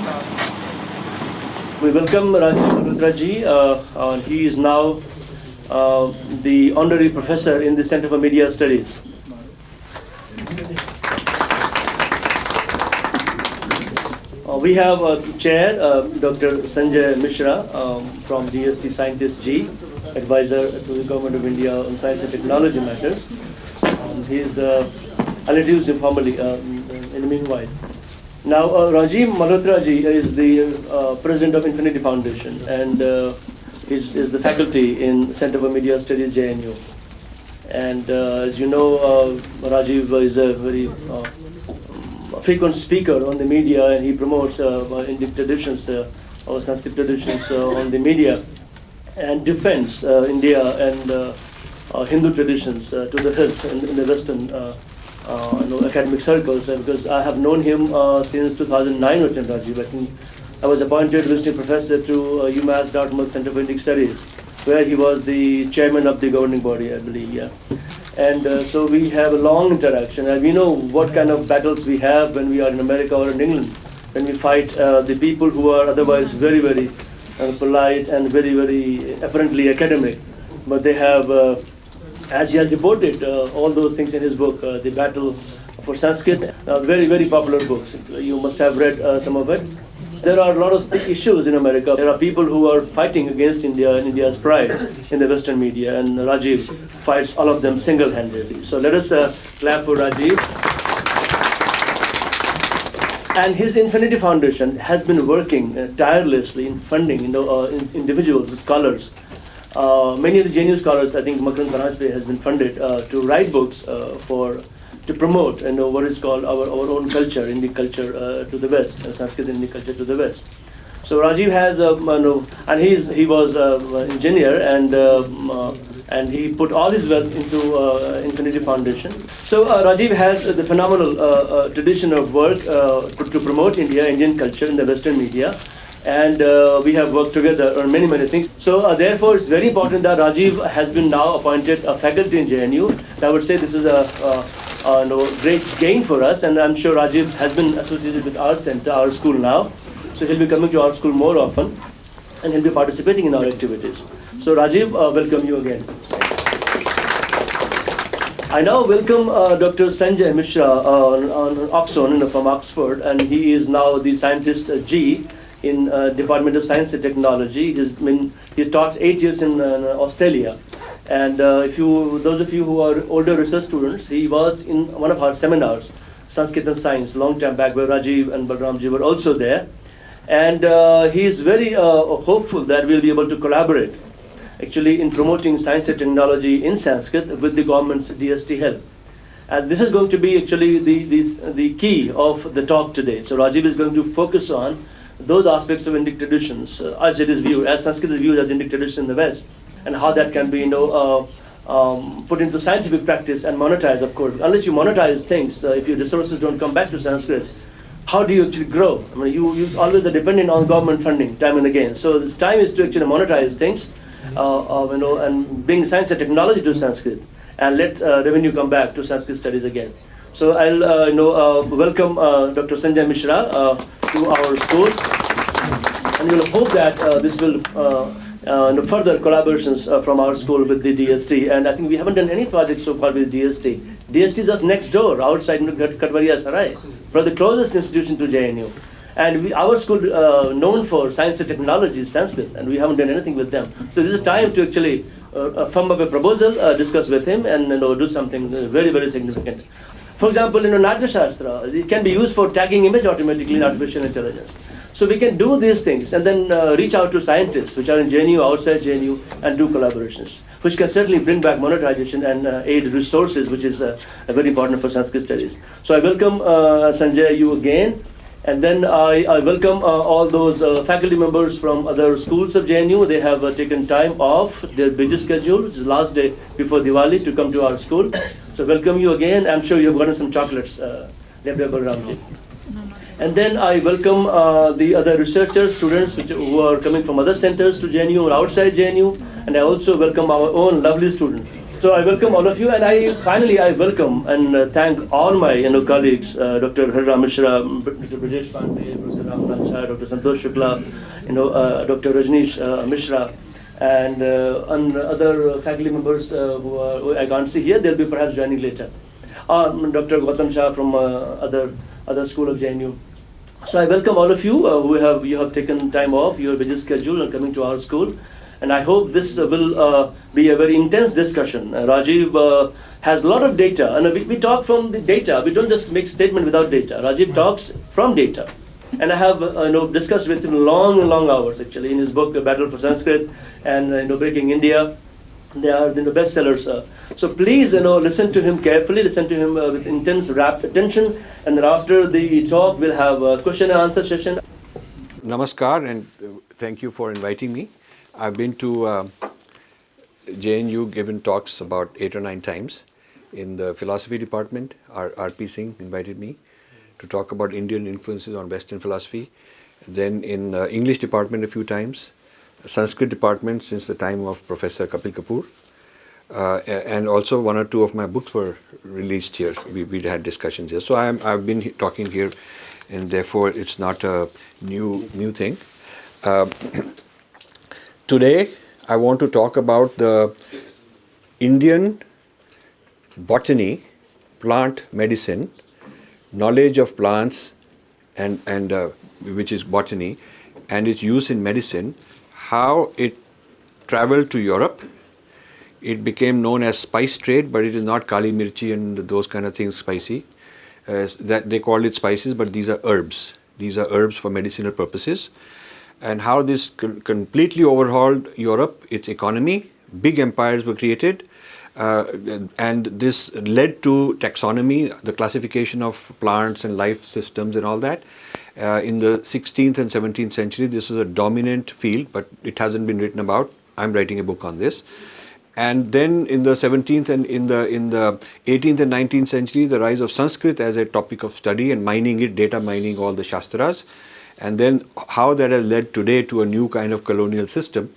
We welcome Malhotra ji. He is now the honorary professor in the Center for Media Studies. We have a chair, Dr. Sanjay Mishra from DST Scientist G, advisor to the Government of India on Science and Technology matters. He is, I'll introduce him formally in the meanwhile. Now, Rajiv Malhotra ji is the president of Infinity Foundation and is the faculty in Center for Media Studies, JNU. And as you know, Rajiv is a very frequent speaker on the media, and he promotes Indic traditions or Sanskrit traditions on the media and defends India and Hindu traditions to the hilt in the Western academic circles, because I have known him since 2009 with Rajiv. I think I was appointed visiting professor to UMass Dartmouth Center for Indic Studies, where he was the chairman of the governing body, I believe, yeah. And so we have a long interaction, and we know what kind of battles we have when we are in America or in England, when we fight the people who are otherwise very, very polite and very, very apparently academic, but they have, as he has reported all those things in his book, The Battle for Sanskrit, very, very popular books. You must have read some of it. There are a lot of issues in America. There are people who are fighting against India and India's pride in the Western media, and Rajiv fights all of them single-handedly. So let us clap for Rajiv. And his Infinity Foundation has been working tirelessly in funding individuals, scholars. Many of the JNU scholars, I think Makran Karajpe has been funded to write books to promote what is called our own culture, Indic culture to the West, Sanskrit Indic culture to the West. So Rajiv has, and he was an engineer, and he put all his wealth into Infinity Foundation. So Rajiv has the phenomenal tradition of work to promote Indian culture in the Western media. And we have worked together on many, many things. So therefore, it's very important that Rajiv has been now appointed a faculty in JNU. And I would say this is a great gain for us, and I'm sure Rajiv has been associated with our center, our school now. So he'll be coming to our school more often, and he'll be participating in our activities. So Rajiv, welcome you again. I now welcome Dr. Sanjay Mishra on Oxon from Oxford, and he is now the scientist G in Department of Science and Technology. He taught 8 years in Australia. And those of you who are older research students, he was in one of our seminars, Sanskrit and Science, long time back, where Rajiv and Balramji were also there. And he is very hopeful that we'll be able to collaborate, actually, in promoting science and technology in Sanskrit with the government's DST help. And this is going to be actually the key of the talk today. So Rajiv is going to focus on those aspects of Indic traditions, as it is viewed, as Sanskrit is viewed as Indic tradition in the West, and how that can be, put into scientific practice and monetized, of course. Unless you monetize things, if your resources don't come back to Sanskrit, how do you actually grow? I mean, you always are dependent on government funding, time and again. So this time is to actually monetize things, and bring science and technology to Sanskrit, and let revenue come back to Sanskrit studies again. So I'll welcome Dr. Sanjay Mishra to our school, and we'll hope that this will further collaborations from our school with the DST. And I think we haven't done any projects so far with DST. DST is just next door, outside Katvaria Sarai, for the closest institution to JNU. And our school known for science and technology, Sanskrit, and we haven't done anything with them. So this is time to actually firm up a proposal, discuss with him, and do something very, very significant. For example, Natya Shastra, it can be used for tagging image automatically in artificial intelligence. So we can do these things and then reach out to scientists which are in JNU, outside JNU, and do collaborations, which can certainly bring back monetization and aid resources, which is very important for Sanskrit studies. So I welcome Sanjay, you again. And then I welcome all those faculty members from other schools of JNU. They have taken time off their busy schedule, which is the last day before Divali, to come to our school. So welcome you again. I'm sure you've gotten some chocolates, Ramji. And then I welcome the other researchers, students who are coming from other centers to JNU or outside JNU. And I also welcome our own lovely student, So I welcome all of you, and I welcome and thank all my colleagues, Dr. Harram Mishra, Mr. Brajesh Pandey, Professor Ramnath Chai, Dr. Santosh Shukla, Dr. Rajneesh Mishra, and other faculty members who I can't see here. They'll be perhaps joining later. Dr. Gautam Shah from other school of JNU. So I welcome all of you you have taken time off your busy schedule and coming to our school. And I hope this will be a very intense discussion. Rajiv has a lot of data, and we talk from the data. We don't just make statement without data. Rajiv talks from data. And I have discussed with him long hours actually in his book, Battle for Sanskrit and Breaking India. They are bestsellers. So please listen to him carefully, listen to him with intense, rapt attention. And then after the talk, we'll have a question and answer session. Namaskar, and thank you for inviting me. I've been to JNU, given talks about 8 or 9 times. In the philosophy department, R.P. Singh invited me to talk about Indian influences on Western philosophy. Then in English department a few times, Sanskrit department since the time of Professor Kapil Kapoor. And also 1 or 2 of my books were released here. We had discussions here. So I've been talking here, and therefore it's not a new thing. Today, I want to talk about the Indian botany, plant medicine, knowledge of plants, and which is botany, and its use in medicine, how it traveled to Europe. It became known as spice trade, but it is not kali mirchi and those kind of things spicy. That they call it spices, but these are herbs. These are herbs for medicinal purposes. And how this completely overhauled Europe, its economy, big empires were created, and this led to taxonomy, the classification of plants and life systems and all that. In the 16th and 17th century, this was a dominant field, but it hasn't been written about. I'm writing a book on this. And then in the 17th and in the 18th and 19th century, the rise of Sanskrit as a topic of study and mining it, data mining all the Shastras. And then how that has led today to a new kind of colonial system.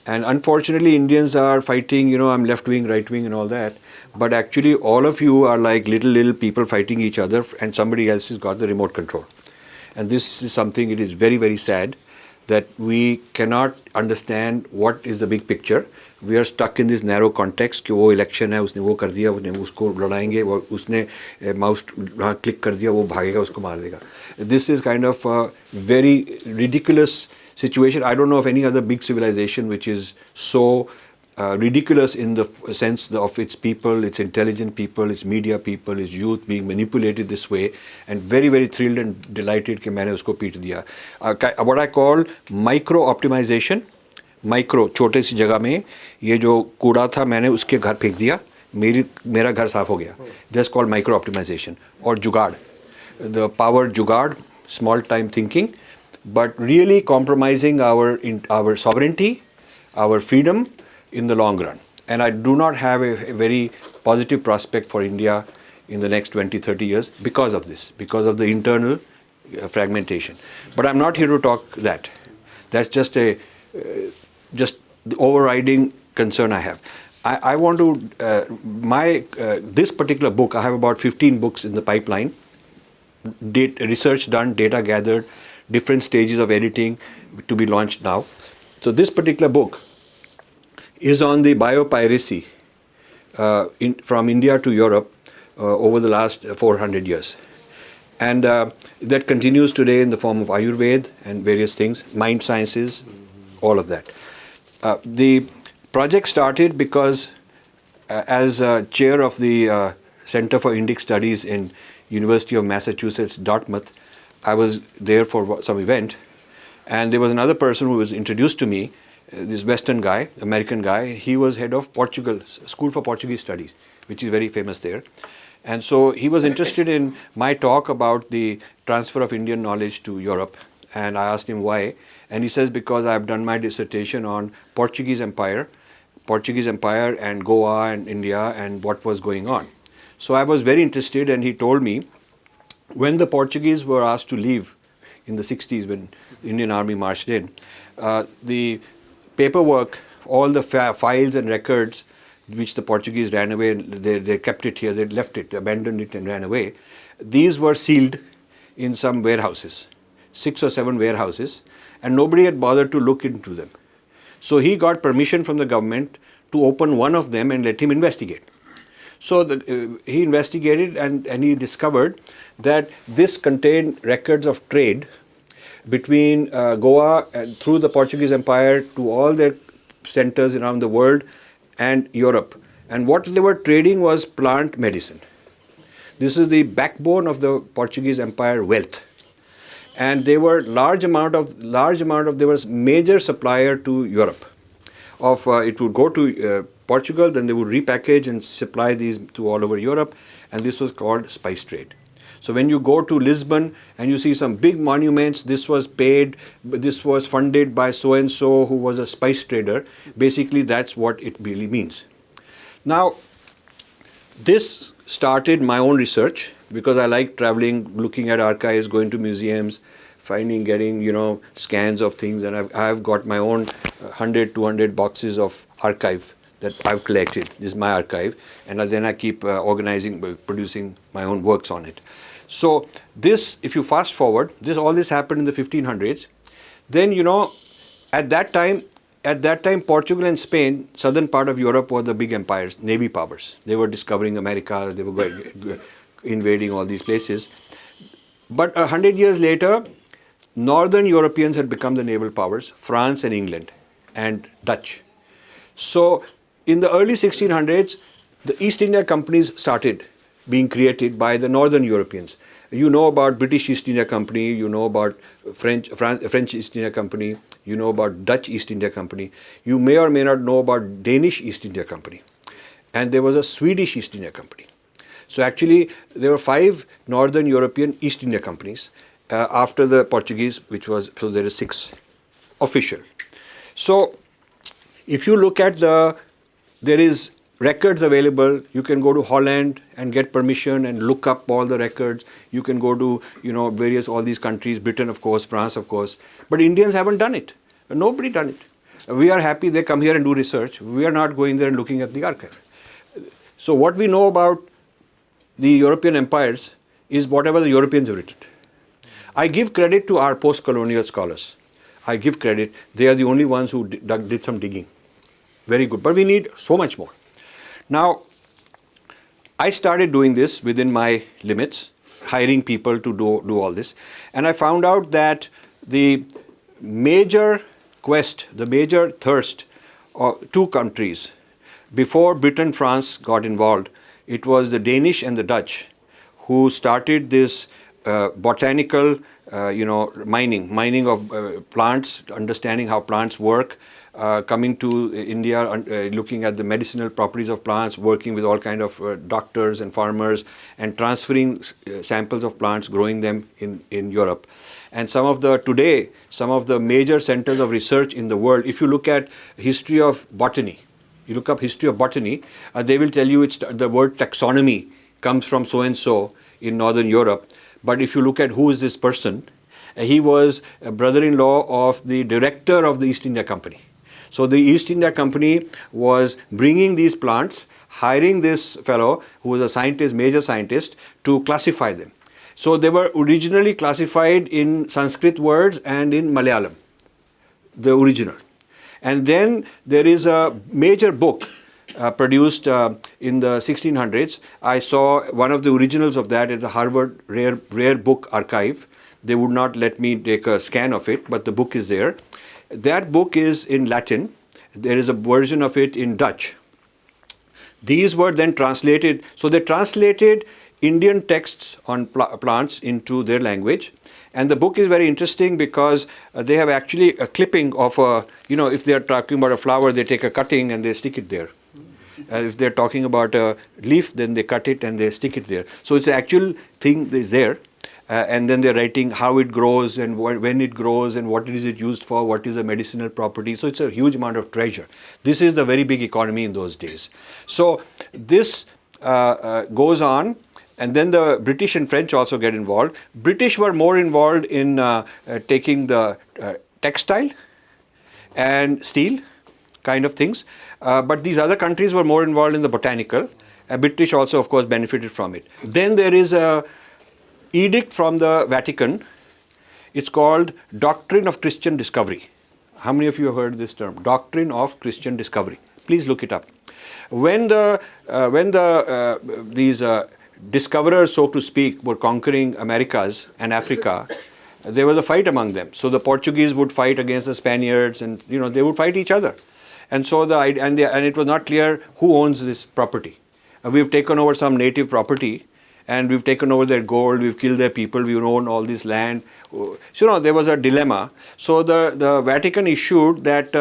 And unfortunately, Indians are fighting, I'm left wing, right wing and all that. But actually, all of you are like little people fighting each other, and somebody else has got the remote control. And this is something, it is very, very sad that we cannot understand what is the big picture. We are stuck in this narrow context कि वो election है, उसने वो कर दिया, उसने उसको लड़ाएंगे, उसने mouse click कर दिया, वो भागेगा, उसको मार देगा. This is kind of a very ridiculous situation. I don't know of any other big civilization which is so ridiculous in the sense of its people, its intelligent people, its media people, its youth being manipulated this way, and very, very thrilled and delighted कि मैंने उसको पीट दिया. What I call micro optimization. Micro छोटे सी जगह में ये जो कूड़ा था मैंने उसके घर फेंक दिया, मेरा घर साफ हो गया. That's called micro optimisation. और jugaad, the power jugaad, small time thinking, but really compromising our sovereignty, our freedom in the long run. And I do not have a very positive prospect for India in the next 20-30 years because of this, because of the internal fragmentation. But I'm not here to talk that. That's just the overriding concern I have. I want to, this particular book, I have about 15 books in the pipeline, research done, data gathered, different stages of editing to be launched now. So this particular book is on the biopiracy from India to Europe over the last 400 years. And that continues today in the form of Ayurveda and various things, mind sciences, all of that. The project started because as chair of the Center for Indic Studies in University of Massachusetts, Dartmouth, I was there for some event, and there was another person who was introduced to me, this Western guy, American guy. He was head of Portugal, School for Portuguese Studies, which is very famous there. And so he was interested in my talk about the transfer of Indian knowledge to Europe. And I asked him why. And he says, because I've done my dissertation on Portuguese Empire and Goa and India and what was going on. So I was very interested, and he told me when the Portuguese were asked to leave in the 60s, when the Indian Army marched in, the paperwork, all the files and records which the Portuguese ran away, they kept it here, they left it, abandoned it and ran away. These were sealed in some warehouses, 6 or 7 warehouses, and nobody had bothered to look into them. So he got permission from the government to open one of them and let him investigate. So he investigated and he discovered that this contained records of trade between Goa and through the Portuguese Empire to all their centers around the world and Europe. And what they were trading was plant medicine. This is the backbone of the Portuguese Empire wealth. And they were they was major supplier to Europe. It would go to Portugal, then they would repackage and supply these to all over Europe, and this was called spice trade. So when you go to Lisbon and you see some big monuments, this was funded by so-and-so who was a spice trader. Basically, that's what it really means. Now, this started my own research because I like traveling, looking at archives, going to museums, getting scans of things, and I've got my own 100, 200 boxes of archive that I've collected. This is my archive, and then I keep organizing, producing my own works on it. So this, if you fast forward, all this happened in the 1500s. Then at that time, Portugal and Spain, southern part of Europe, were the big empires, navy powers. They were discovering America. They were invading all these places. But 100 years later, northern Europeans had become the naval powers, France and England and Dutch. So in the early 1600s, the East India companies started being created by the northern Europeans. You know about British East India Company, you know about French East India Company, you know about Dutch East India Company. You may or may not know about Danish East India Company. And there was a Swedish East India Company. So actually, there were 5 northern European East India companies after the Portuguese, so there is 6 official. So if you look at there is records available. You can go to Holland and get permission and look up all the records. You can go to all these countries, Britain of course, France of course. But Indians haven't done it. Nobody done it. We are happy they come here and do research. We are not going there and looking at the archive. So what we know about the European empires is whatever the Europeans have written. I give credit to our post-colonial scholars. I give credit. They are the only ones who did some digging. Very good. But we need so much more. Now, I started doing this within my limits, hiring people to do all this. And I found out that the major quest, the major thirst of 2 countries, before Britain, France got involved, it was the Danish and the Dutch who started this botanical, mining of plants, understanding how plants work, coming to India, looking at the medicinal properties of plants, working with all kind of doctors and farmers, and transferring samples of plants, growing them in Europe. And some of the major centers of research in the world, if you look at history of botany, you look up history of botany, they will tell you the word taxonomy comes from so-and-so in Northern Europe. But if you look at who is this person, he was a brother-in-law of the director of the East India Company. So the East India Company was bringing these plants, hiring this fellow who was a scientist, major scientist, to classify them. So they were originally classified in Sanskrit words and in Malayalam, the original. And then there is a major book produced in the 1600s. I saw one of the originals of that at the Harvard Rare Book Archive. They would not let me take a scan of it, but the book is there. That book is in Latin. There is a version of it in Dutch. These were then translated. So they translated Indian texts on plants into their language. And the book is very interesting because they have actually a clipping of if they are talking about a flower, they take a cutting and they stick it there. If they're talking about a leaf, then they cut it and they stick it there. So it's an actual thing that is there. And then they're writing how it grows and when it grows and what is it used for, what is the medicinal property. So it's a huge amount of treasure. This is the very big economy in those days. So this goes on, and then the British and French also get involved. British were more involved in taking the textile and steel kind of things. But these other countries were more involved in the botanical. British also, of course, benefited from it. Then there is a edict from the Vatican. It's called Doctrine of Christian Discovery. How many of you have heard this term? Doctrine of Christian Discovery. Please look it up. When these discoverers, so to speak, were conquering Americas and Africa, there was a fight among them. So the Portuguese would fight against the Spaniards, and they would fight each other. And so and it was not clear who owns this property. We've taken over some native property, and we've taken over their gold, we've killed their people, we own all this land. So there was a dilemma. So the Vatican issued that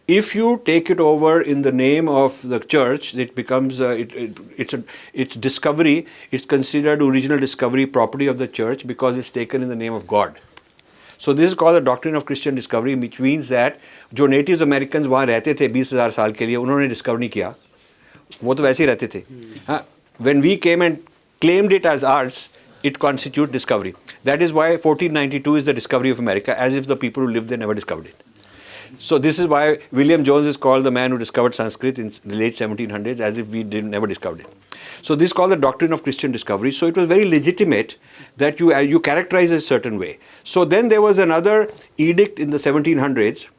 if you take it over in the name of the church, it becomes it's discovery. It's considered original discovery property of the church because it's taken in the name of God. So this is called the Doctrine of Christian Discovery, which means that जो Native Americans वहाँ रहते थे 20,000 साल के लिए, उन्होंने discover नहीं किया, वो तो वैसे ही रहते थे. When we came and claimed it as ours, it constitutes discovery. That is why 1492 is the discovery of America, as if the people who lived there never discovered it. So this is why William Jones is called the man who discovered Sanskrit in the late 1700s, as if we never discovered it. So this is called the Doctrine of Christian Discovery. So it was very legitimate that you characterize a certain way. So then there was another edict in the 1700s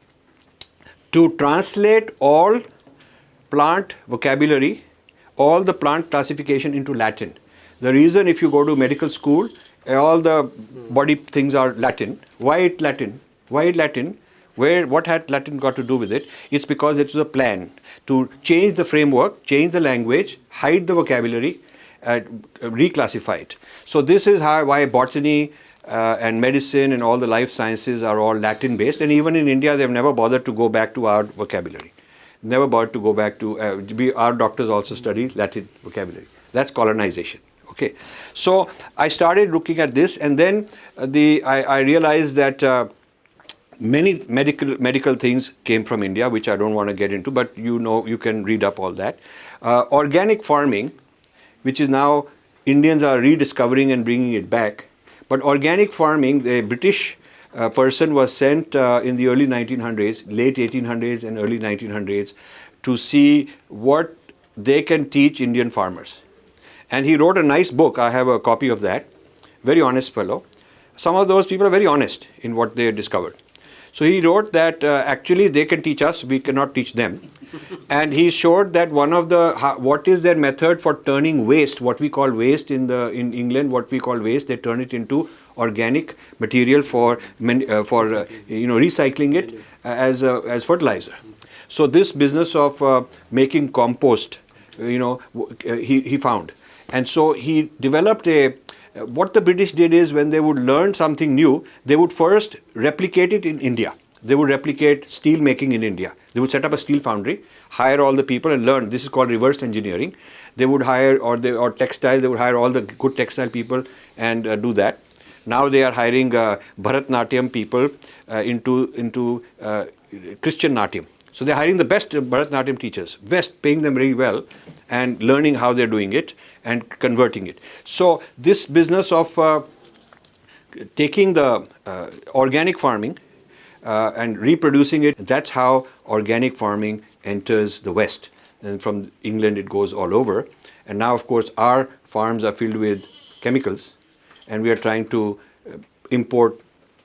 to translate all plant vocabulary, all the plant classification into Latin. The reason, if you go to medical school, all the body things are Latin. Why Latin? Why Latin? What had Latin got to do with it? It's because it was a plan to change the framework, change the language, hide the vocabulary, reclassify it. So this is why botany and medicine and all the life sciences are all Latin based. And even in India, they've never bothered to go back to our vocabulary. Never bothered to go back to, our doctors also study Latin vocabulary. That's colonization. Okay, so I started looking at this, and then I realized that many medical things came from India, which I don't want to get into, but you can read up all that. Organic farming, which is now Indians are rediscovering and bringing it back. But organic farming, the British person was sent in the early 1900s, late 1800s and early 1900s, to see what they can teach Indian farmers. And he wrote a nice book. I have a copy of that. Very honest fellow. Some of those people are very honest in what they discovered. So he wrote that actually they can teach us, we cannot teach them. And he showed that what is their method for turning waste, what we call waste in England, what we call waste, they turn it into organic material for recycling it as fertilizer. So this business of making compost, he found. And so he developed what the British did is when they would learn something new, they would first replicate it in India. They would replicate steel making in India. They would set up a steel foundry, hire all the people and learn. This is called reverse engineering. They would hire, or textile, they would hire all the good textile people and do that. Now they are hiring Bharatnatyam people into Christian Natyam. So they're hiring the best Bharatanatyam teachers, paying them very well and learning how they're doing it and converting it. So this business of taking the organic farming and reproducing it, that's how organic farming enters the West. And from England it goes all over. And now of course our farms are filled with chemicals and we are trying to import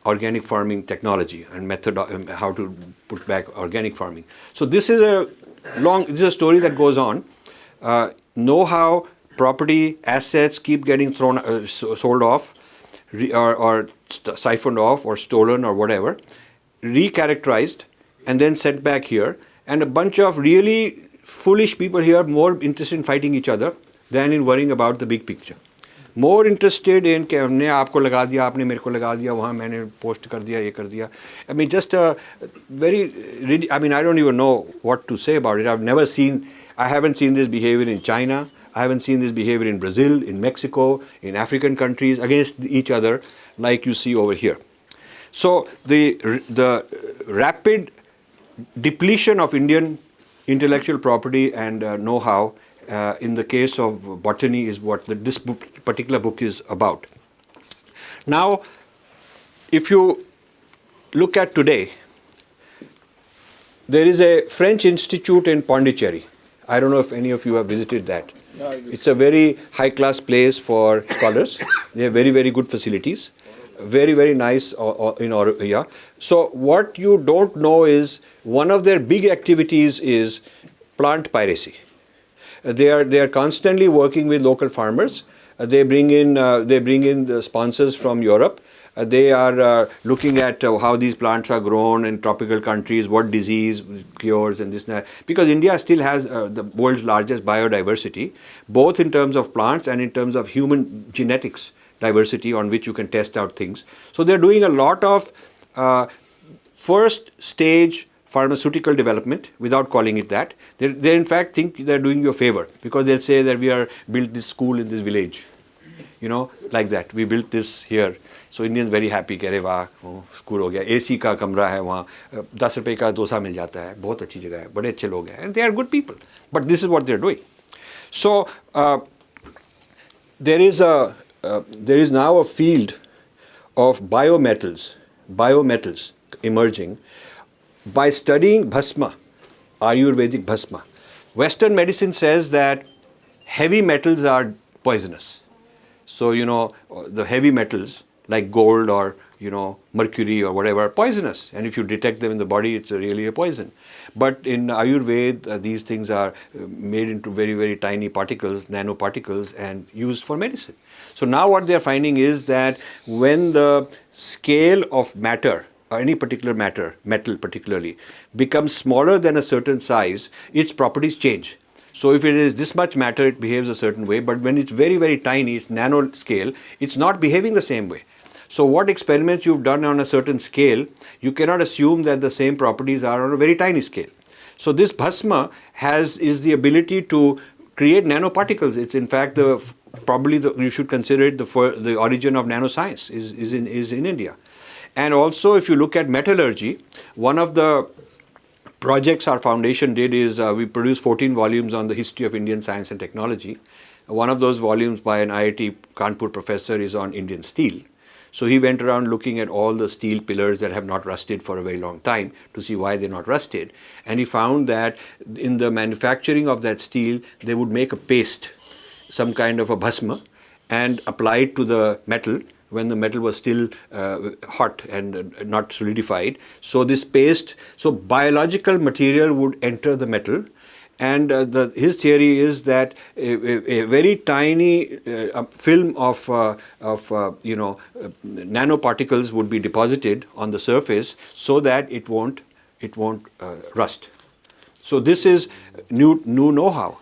organic farming technology and method, how to put back organic farming. So this is a story that goes on. Know-how, property, assets keep getting sold off or siphoned off or stolen or whatever, recharacterized and then sent back here. And a bunch of really foolish people here more interested in fighting each other than in worrying about the big picture. More interested in कि हमने आपको लगा दिया, आपने मेरे को लगा दिया, वहाँ मैंने post कर दिया, ये कर दिया. I mean, just I don't even know what to say about it. I haven't seen this behavior in China. I haven't seen this behavior in Brazil, in Mexico, in African countries against each other like you see over here. So the rapid depletion of Indian intellectual property and know-how in the case of botany is what this particular book is about. Now, if you look at today, There is a French institute in Pondicherry. I don't know if any of you have visited that. It's a very high-class place for scholars. They have very, very good facilities. Very, very nice yeah. So what you don't know is one of their big activities is plant piracy. They are constantly working with local farmers. They bring in the sponsors from Europe. They are looking at how these plants are grown in tropical countries, what disease cures and this and that. Because India still has the world's largest biodiversity, both in terms of plants and in terms of human genetics diversity on which you can test out things. So they're doing a lot of first stage pharmaceutical development without calling it that. They in fact think they're doing you a favor because they'll say that we are built this school in this village. You know, like that. We built this here. So Indians very happy कि अरे वाह school हो गया AC का कमरा है वहाँ 10 रुपए का डोसा मिल जाता है बहुत अच्छी जगह है बड़े अच्छे लोग हैं and they are good people but this is what they are doing. So there is now a field of biometals emerging by studying bhasma, Ayurvedic bhasma. Western medicine says that heavy metals are poisonous. So, you know, the heavy metals like gold or, you know, mercury or whatever are poisonous. And if you detect them in the body, it's really a poison. But in Ayurveda, these things are made into very, very tiny particles, nanoparticles, and used for medicine. So now what they're finding is that when the scale of matter, or any particular matter, metal particularly, becomes smaller than a certain size, its properties change. So if it is this much matter, it behaves a certain way, but when it's very, very tiny, it's nano scale, it's not behaving the same way. So what experiments you've done on a certain scale, you cannot assume that the same properties are on a very tiny scale. So this bhasma is the ability to create nanoparticles. It's in fact you should consider it the origin of nanoscience is in India. And also if you look at metallurgy, one of the projects our foundation did is we produced 14 volumes on the history of Indian science and technology. One of those volumes by an IIT Kanpur professor is on Indian steel. So he went around looking at all the steel pillars that have not rusted for a very long time to see why they're not rusted. And he found that in the manufacturing of that steel, they would make a paste, some kind of a bhasma, and apply it to the metal when the metal was still hot and not solidified. So this paste, so biological material would enter the metal. And his theory is that a very tiny film of nanoparticles would be deposited on the surface so that it won't rust. So this is new know-how.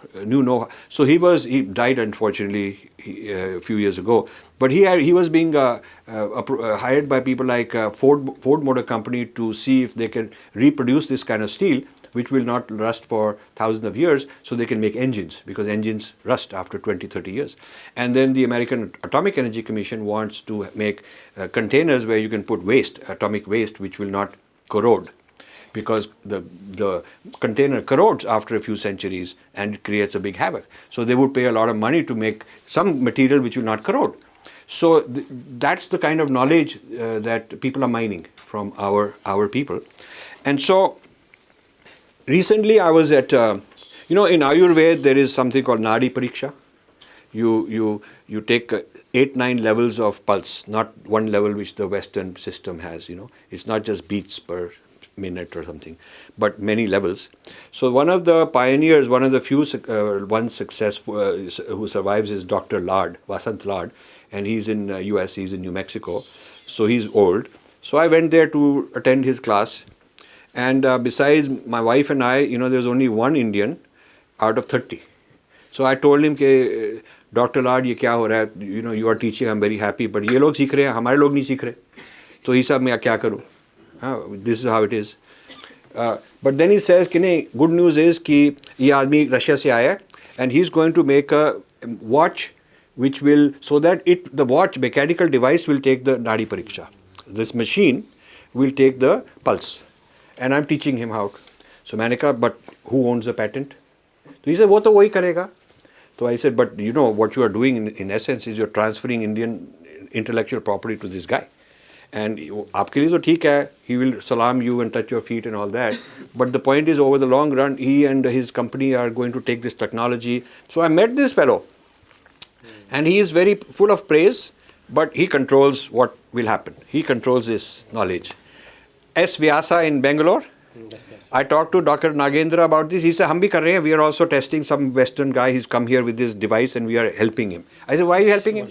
So he died unfortunately a few years ago. But he was being hired by people like Ford Motor Company to see if they can reproduce this kind of steel, which will not rust for thousands of years, so they can make engines, because engines rust after 20, 30 years. And then the American Atomic Energy Commission wants to make containers where you can put waste, atomic waste, which will not corrode, because the container corrodes after a few centuries and it creates a big havoc. So they would pay a lot of money to make some material which will not corrode. So that's the kind of knowledge that people are mining from our people. And so recently I was at, in Ayurveda there is something called Nadi Pariksha. You take 8-9 levels of pulse, not one level which the Western system has, It's not just beats per minute or something, but many levels. So one of the pioneers, one of the few successful who survives is Dr. Vasant Lad, and he's in US, he's in New Mexico, so he's old. So I went there to attend his class, and besides my wife and I, there's only one Indian out of 30. So I told him, Dr. Lad, ye kya ho raha hai? You are teaching, I'm very happy, but ye log seekh rahe hain, hamare log nahi seekh rahe. So he said, main kya karu? This is how it is. But then he says, good news is कि ये आदमी Russia से आया, and he's going to make a watch which will, so that the watch, mechanical device will take the Nadi Pariksha. This machine will take the pulse. And I'm teaching him how. So मैंने कहा, but who owns the patent? So he said, वो तो वही करेगा. So I said, but what you are doing in essence is you're transferring Indian intellectual property to this guy. And आपके लिए तो ठीक है, he will salam you and touch your feet and all that. But the point is, over the long run, he and his company are going to take this technology. So I met this fellow, and he is very full of praise, but he controls what will happen. He controls this knowledge. S. Vyasa in Bangalore. I talked to Dr. Nagendra about this. He said, "Hum bhi kar rahe hain. We are also testing some Western guy. He's come here with this device, and we are helping him." I said, "Why are you helping him?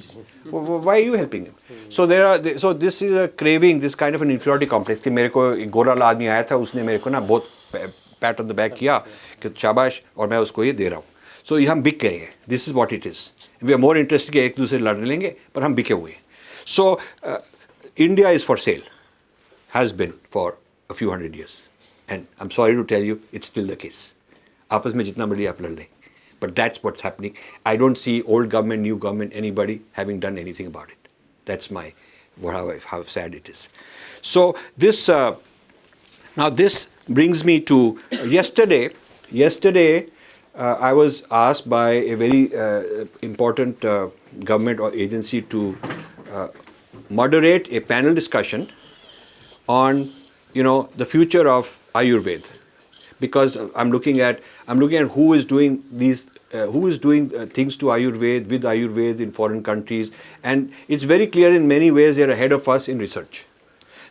Why are you helping him?" So this is a craving, this kind of an inferiority complex. कि मेरे को एक गोरा वाला आदमी आया था, उसने मेरे को ना बहुत pat on the back किया कि शाबाश, और मैं उसको ये दे रहा हूँ. So ये हम बिक गए हैं. This is what it is. We are more interested कि एक दूसरे लड़ लेंगे, पर हम बिके हुए हैं. So India is for sale, has been for a few hundred years. And I'm sorry to tell you, it's still the case. आपस में जितना बड़ी आप लड़ लें. But that's what's happening. I don't see old government, new government, anybody having done anything about it. That's how sad it is. So this, now this brings me to yesterday. Yesterday, I was asked by a very important government or agency to moderate a panel discussion on the future of Ayurveda, because I'm looking at who is doing these things to Ayurveda, with Ayurveda in foreign countries, and it's very clear in many ways they're ahead of us in research.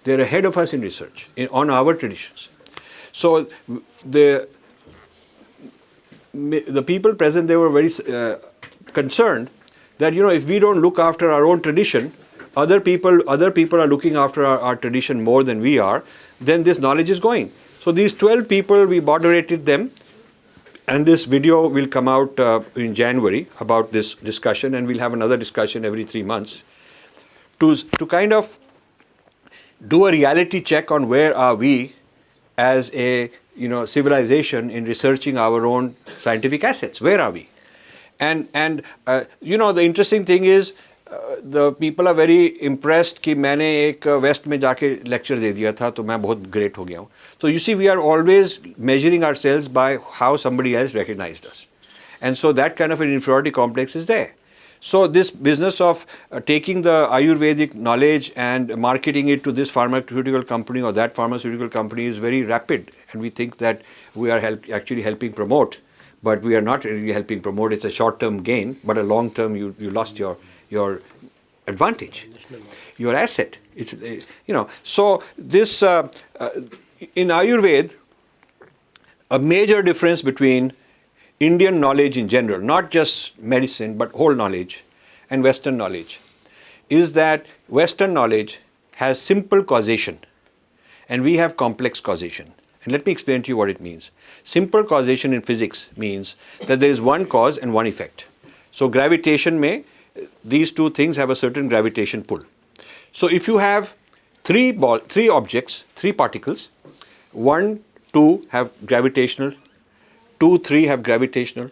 They're ahead of us in research on our traditions. So the people present, they were very concerned that if we don't look after our own tradition, other people are looking after our tradition more than we are, then this knowledge is going. So these 12 people, we moderated them, and this video will come out in January about this discussion, and we'll have another discussion every 3 months to kind of do a reality check on where are we as a civilization in researching our own scientific assets. Where are we? And the interesting thing is, the people are very impressed कि मैंने एक waste में जाके lecture दे दिया था तो मैं बहुत ग्रेट हो गया हूँ. So you see, we are always measuring ourselves by how somebody else recognized us, and so that kind of an inferiority complex is there. So this business of taking the Ayurvedic knowledge and marketing it to this pharmaceutical company or that pharmaceutical company is very rapid, and we think that we are actually helping promote, but we are not really helping promote. It's a short-term gain, but a long-term you lost your advantage, your asset. So this in Ayurveda, a major difference between Indian knowledge in general, not just medicine but whole knowledge, and Western knowledge, is that Western knowledge has simple causation and we have complex causation. And let me explain to you what it means. Simple causation in physics means that there is one cause and one effect. So gravitation may, these two things have a certain gravitation pull. So if you have three objects, three particles, 1, 2 have gravitational, 2, 3 have gravitational,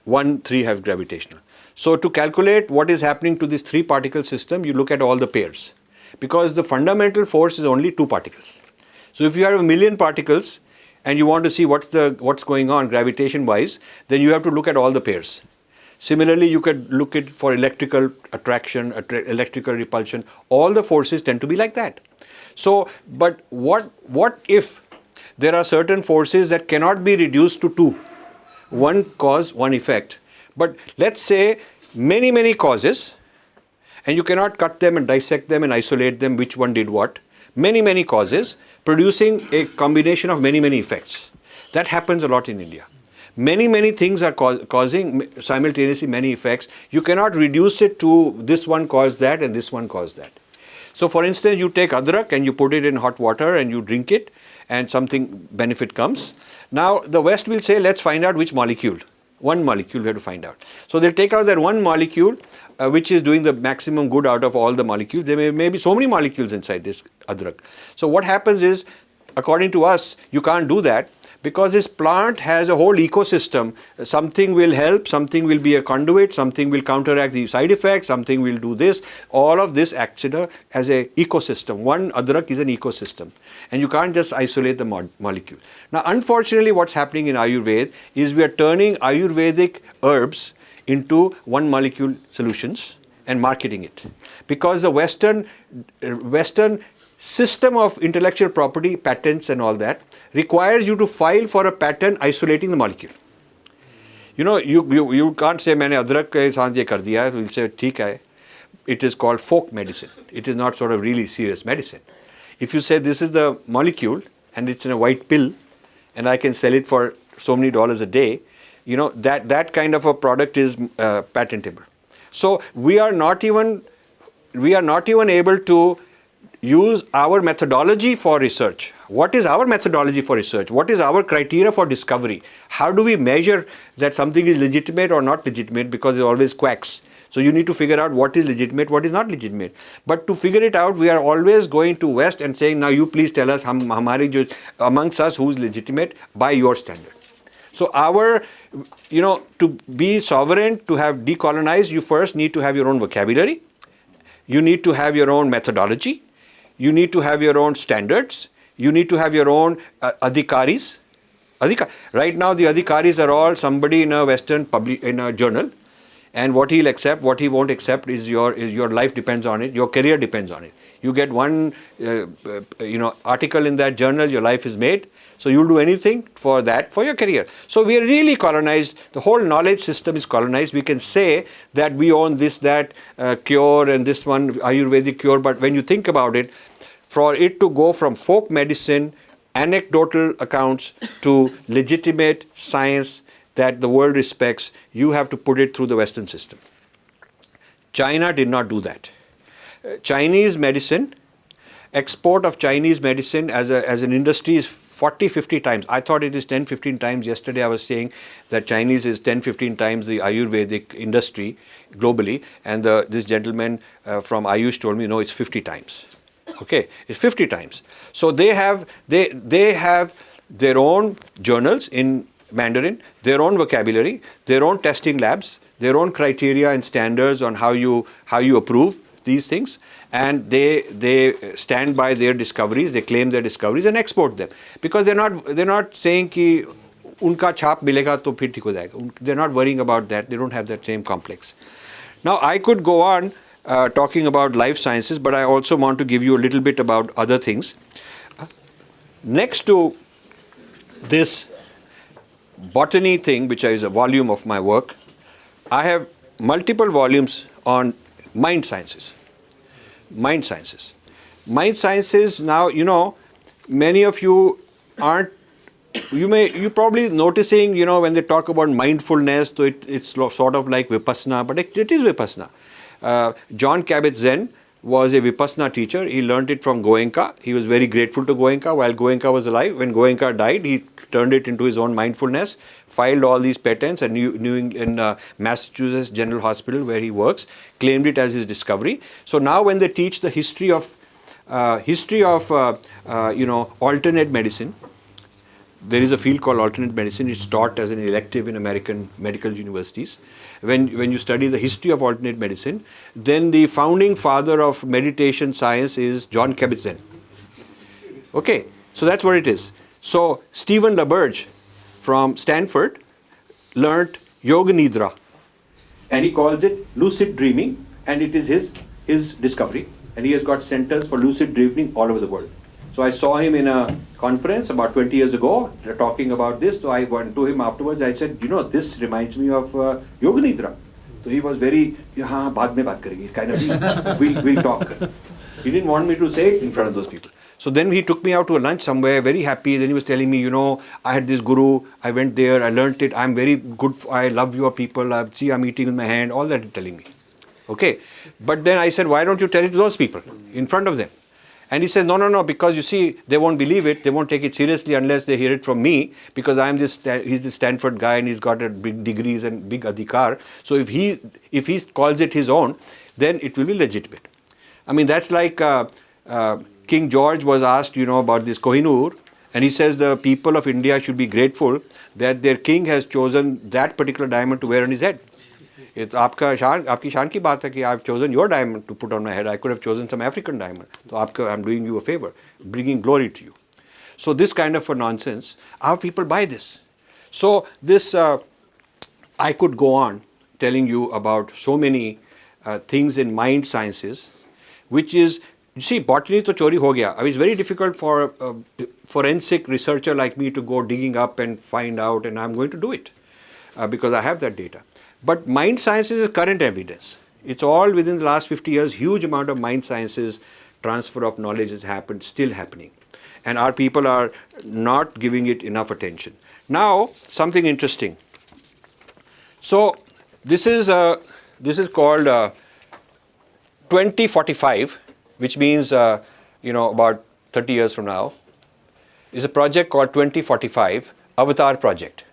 1, 3 have gravitational. So to calculate what is happening to this 3 particle system, you look at all the pairs, because the fundamental force is only 2 particles. So if you have 1,000,000 particles and you want to see what's going on gravitation wise, then you have to look at all the pairs. Similarly, you could look at for electrical attraction, electrical repulsion. All the forces tend to be like that. So, but what if there are certain forces that cannot be reduced to 2? One cause, one effect. But let's say many causes, and you cannot cut them and dissect them and isolate them, which one did what. Many causes producing a combination of many effects. That happens a lot in India. Many things are causing simultaneously many effects. You cannot reduce it to this one caused that and this one caused that. So for instance, you take adrak and you put it in hot water and you drink it, and something benefit comes. Now the West will say, let's find out which molecule. One molecule we have to find out. So they'll take out that one molecule which is doing the maximum good out of all the molecules. There may be so many molecules inside this adrak. So what happens is, according to us, you can't do that, because this plant has a whole ecosystem. Something will help, something will be a conduit, something will counteract the side effects, something will do this. All of this acts as an ecosystem. One adrak is an ecosystem, and you can't just isolate the molecule. Now, unfortunately, what's happening in Ayurveda is we are turning Ayurvedic herbs into one molecule solutions, and marketing it. Because the Western system of intellectual property, patents and all that, requires you to file for a patent isolating the molecule. You know, you can't say, मैंने अदरक के साथ ये कर दिया है, you'll say, ठीक है. It is called folk medicine. It is not sort of really serious medicine. If you say this is the molecule and it's in a white pill and I can sell it for so many dollars a day, you know, that kind of a product is patentable. So we are not even able to use our methodology for research. What is our methodology for research? What is our criteria for discovery? How do we measure that something is legitimate or not legitimate? Because it always quacks. So you need to figure out what is legitimate, what is not legitimate. But to figure it out, we are always going to West and saying, now you please tell us amongst us who is legitimate by your standard. So to be sovereign, to have decolonized, you first need to have your own vocabulary. You need to have your own methodology. You need to have your own standards. You need to have your own adhikaris. Right now, the adhikaris are all somebody in a Western in a journal. And what he'll accept, what he won't accept is your life depends on it. Your career depends on it. You get one article in that journal, your life is made. So you'll do anything for that, for your career. So we are really colonized. The whole knowledge system is colonized. We can say that we own this, that cure and this one Ayurvedic cure. But when you think about it, for it to go from folk medicine, anecdotal accounts to legitimate science that the world respects, you have to put it through the Western system. China did not do that. Chinese medicine, export of Chinese medicine as an industry is 40, 50 times. I thought it is 10, 15 times. Yesterday I was saying that Chinese is 10, 15 times the Ayurvedic industry globally. And this gentleman from Ayush told me, no, it's 50 times. Okay, it's 50 times. So they have their own journals in Mandarin, their own vocabulary, their own testing labs, their own criteria and standards on how you approve these things, and they stand by their discoveries, they claim their discoveries and export them, because they're not saying कि उनका छाप मिलेगा तो फिर ठीक हो जाएगा. They're not worrying about that. They don't have that same complex. Now I could go on talking about life sciences, but I also want to give you a little bit about other things. Next to this botany thing, which is a volume of my work, I have multiple volumes on mind sciences. Mind sciences. Mind sciences, now, many of you aren't, you probably noticing, when they talk about mindfulness, so it's sort of like Vipassana, but it is Vipassana. John Kabat-Zinn was a Vipassana teacher. He learned it from Goenka. He was very grateful to Goenka while Goenka was alive. When Goenka died, he turned it into his own mindfulness, filed all these patents, and in Massachusetts General Hospital, where he works, claimed it as his discovery. So now when they teach the history of alternate medicine, there is a field called alternate medicine. It's taught as an elective in American medical universities. When you study the history of alternate medicine, then the founding father of meditation science is John Kabat-Zinn. Okay, so that's what it is. So Stephen LaBerge from Stanford learnt Yoga Nidra, and he calls it lucid dreaming, and it is his discovery, and he has got centers for lucid dreaming all over the world. So I saw him in a conference about 20 years ago talking about this. So I went to him afterwards. I said, this reminds me of Yoga Nidra. So he was very, हाँ बाद में बात करेंगे, kind of, we'll talk. He didn't want me to say it in front of those people. So then he took me out to a lunch somewhere, very happy. Then he was telling me, I had this guru, I went there, I learnt it, I'm very good, I love your people, I'm eating with my hand, all that he's telling me. Okay. But then I said, why don't you tell it to those people in front of them? And he said, no, because you see, they won't believe it, they won't take it seriously unless they hear it from me, because he's the Stanford guy and he's got a big degrees and big adhikar. So if he calls it his own, then it will be legitimate. I mean, that's like King George was asked, about this Kohinoor, and he says the people of India should be grateful that their king has chosen that particular diamond to wear on his head. It's आपकी शान की बात है कि I've chosen your diamond to put on my head. I could have chosen some African diamond. So I'm doing you a favor, bringing glory to you. So this kind of a nonsense, our people buy this. So this, I could go on telling you about so many things in mind sciences, which is, you see, botany to chori ho gaya. I mean, it's very difficult for a forensic researcher like me to go digging up and find out, and I'm going to do it because I have that data. But mind sciences is current evidence. It's all within the last 50 years, huge amount of mind sciences transfer of knowledge has happened, still happening. And our people are not giving it enough attention. Now, something interesting. So, this is called 2045, which means, about 30 years from now, is a project called 2045 Avatar Project.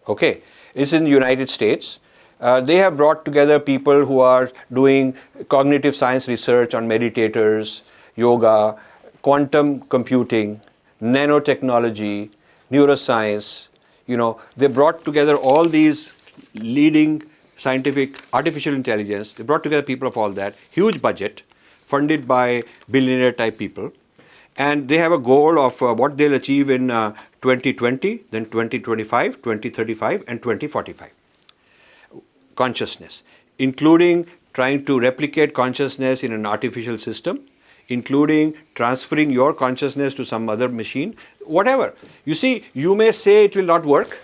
Okay, it's in the United States. They have brought together people who are doing cognitive science research on meditators, yoga, quantum computing, nanotechnology, neuroscience. They brought together all these leading scientific, artificial intelligence. They brought together people of all that, huge budget, funded by billionaire type people. And they have a goal of what they'll achieve in 2020, then 2025, 2035, and 2045. Consciousness, including trying to replicate consciousness in an artificial system, including transferring your consciousness to some other machine, whatever. You see, you may say it will not work,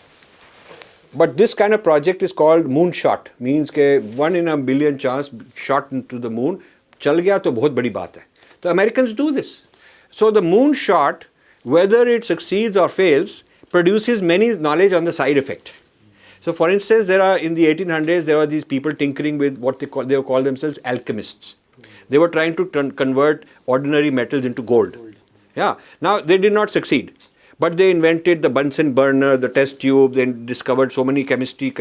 but this kind of project is called moonshot, means ke 1 in a billion chance shot into the moon, chal gaya to bahut badi baat hai. The Americans do this. So the moonshot, whether it succeeds or fails, produces many knowledge on the side effect. So for instance, in the 1800s, there were these people tinkering with what they call themselves alchemists. They were trying to convert ordinary metals into gold. Yeah. Now, they did not succeed. But they invented the Bunsen burner, the test tube, they discovered so many chemistry,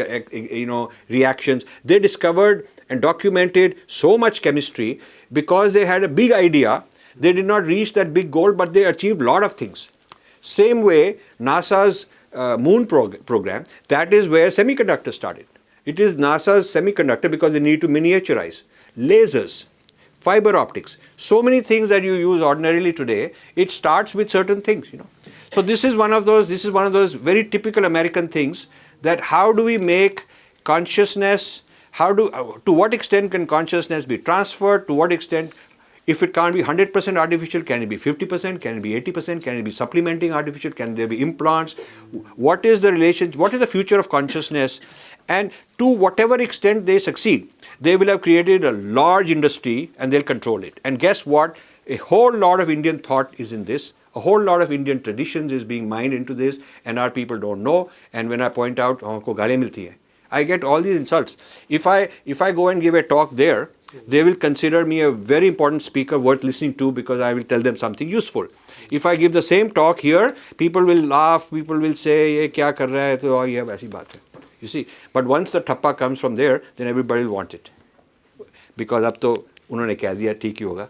reactions. They discovered and documented so much chemistry because they had a big idea. They did not reach that big goal, but they achieved a lot of things. Same way, NASA's moon program, that is where semiconductors started. It is NASA's semiconductor because they need to miniaturize. Lasers, fiber optics, so many things that you use ordinarily today, it starts with certain things, So this is one of those very typical American things, that how do we make consciousness, to what extent can consciousness be transferred, to what extent, if it can't be 100% artificial, can it be 50%, can it be 80%, can it be supplementing artificial, can there be implants, what is the relation, what is the future of consciousness, and to whatever extent they succeed, they will have created a large industry and they'll control it. And guess what? A whole lot of Indian thought is in this. A whole lot of Indian traditions is being mined into this, and our people don't know. And when I point out, humko gaalein milti hai, I get all these insults. If I go and give a talk there, they will consider me a very important speaker worth listening to because I will tell them something useful. If I give the same talk here, people will laugh, people will say, ye kya kar raha hai, to ye aisi baat hai. You see, but once the thappa comes from there, then everybody will want it. Because ab to unhone keh diya, theek hi hoga.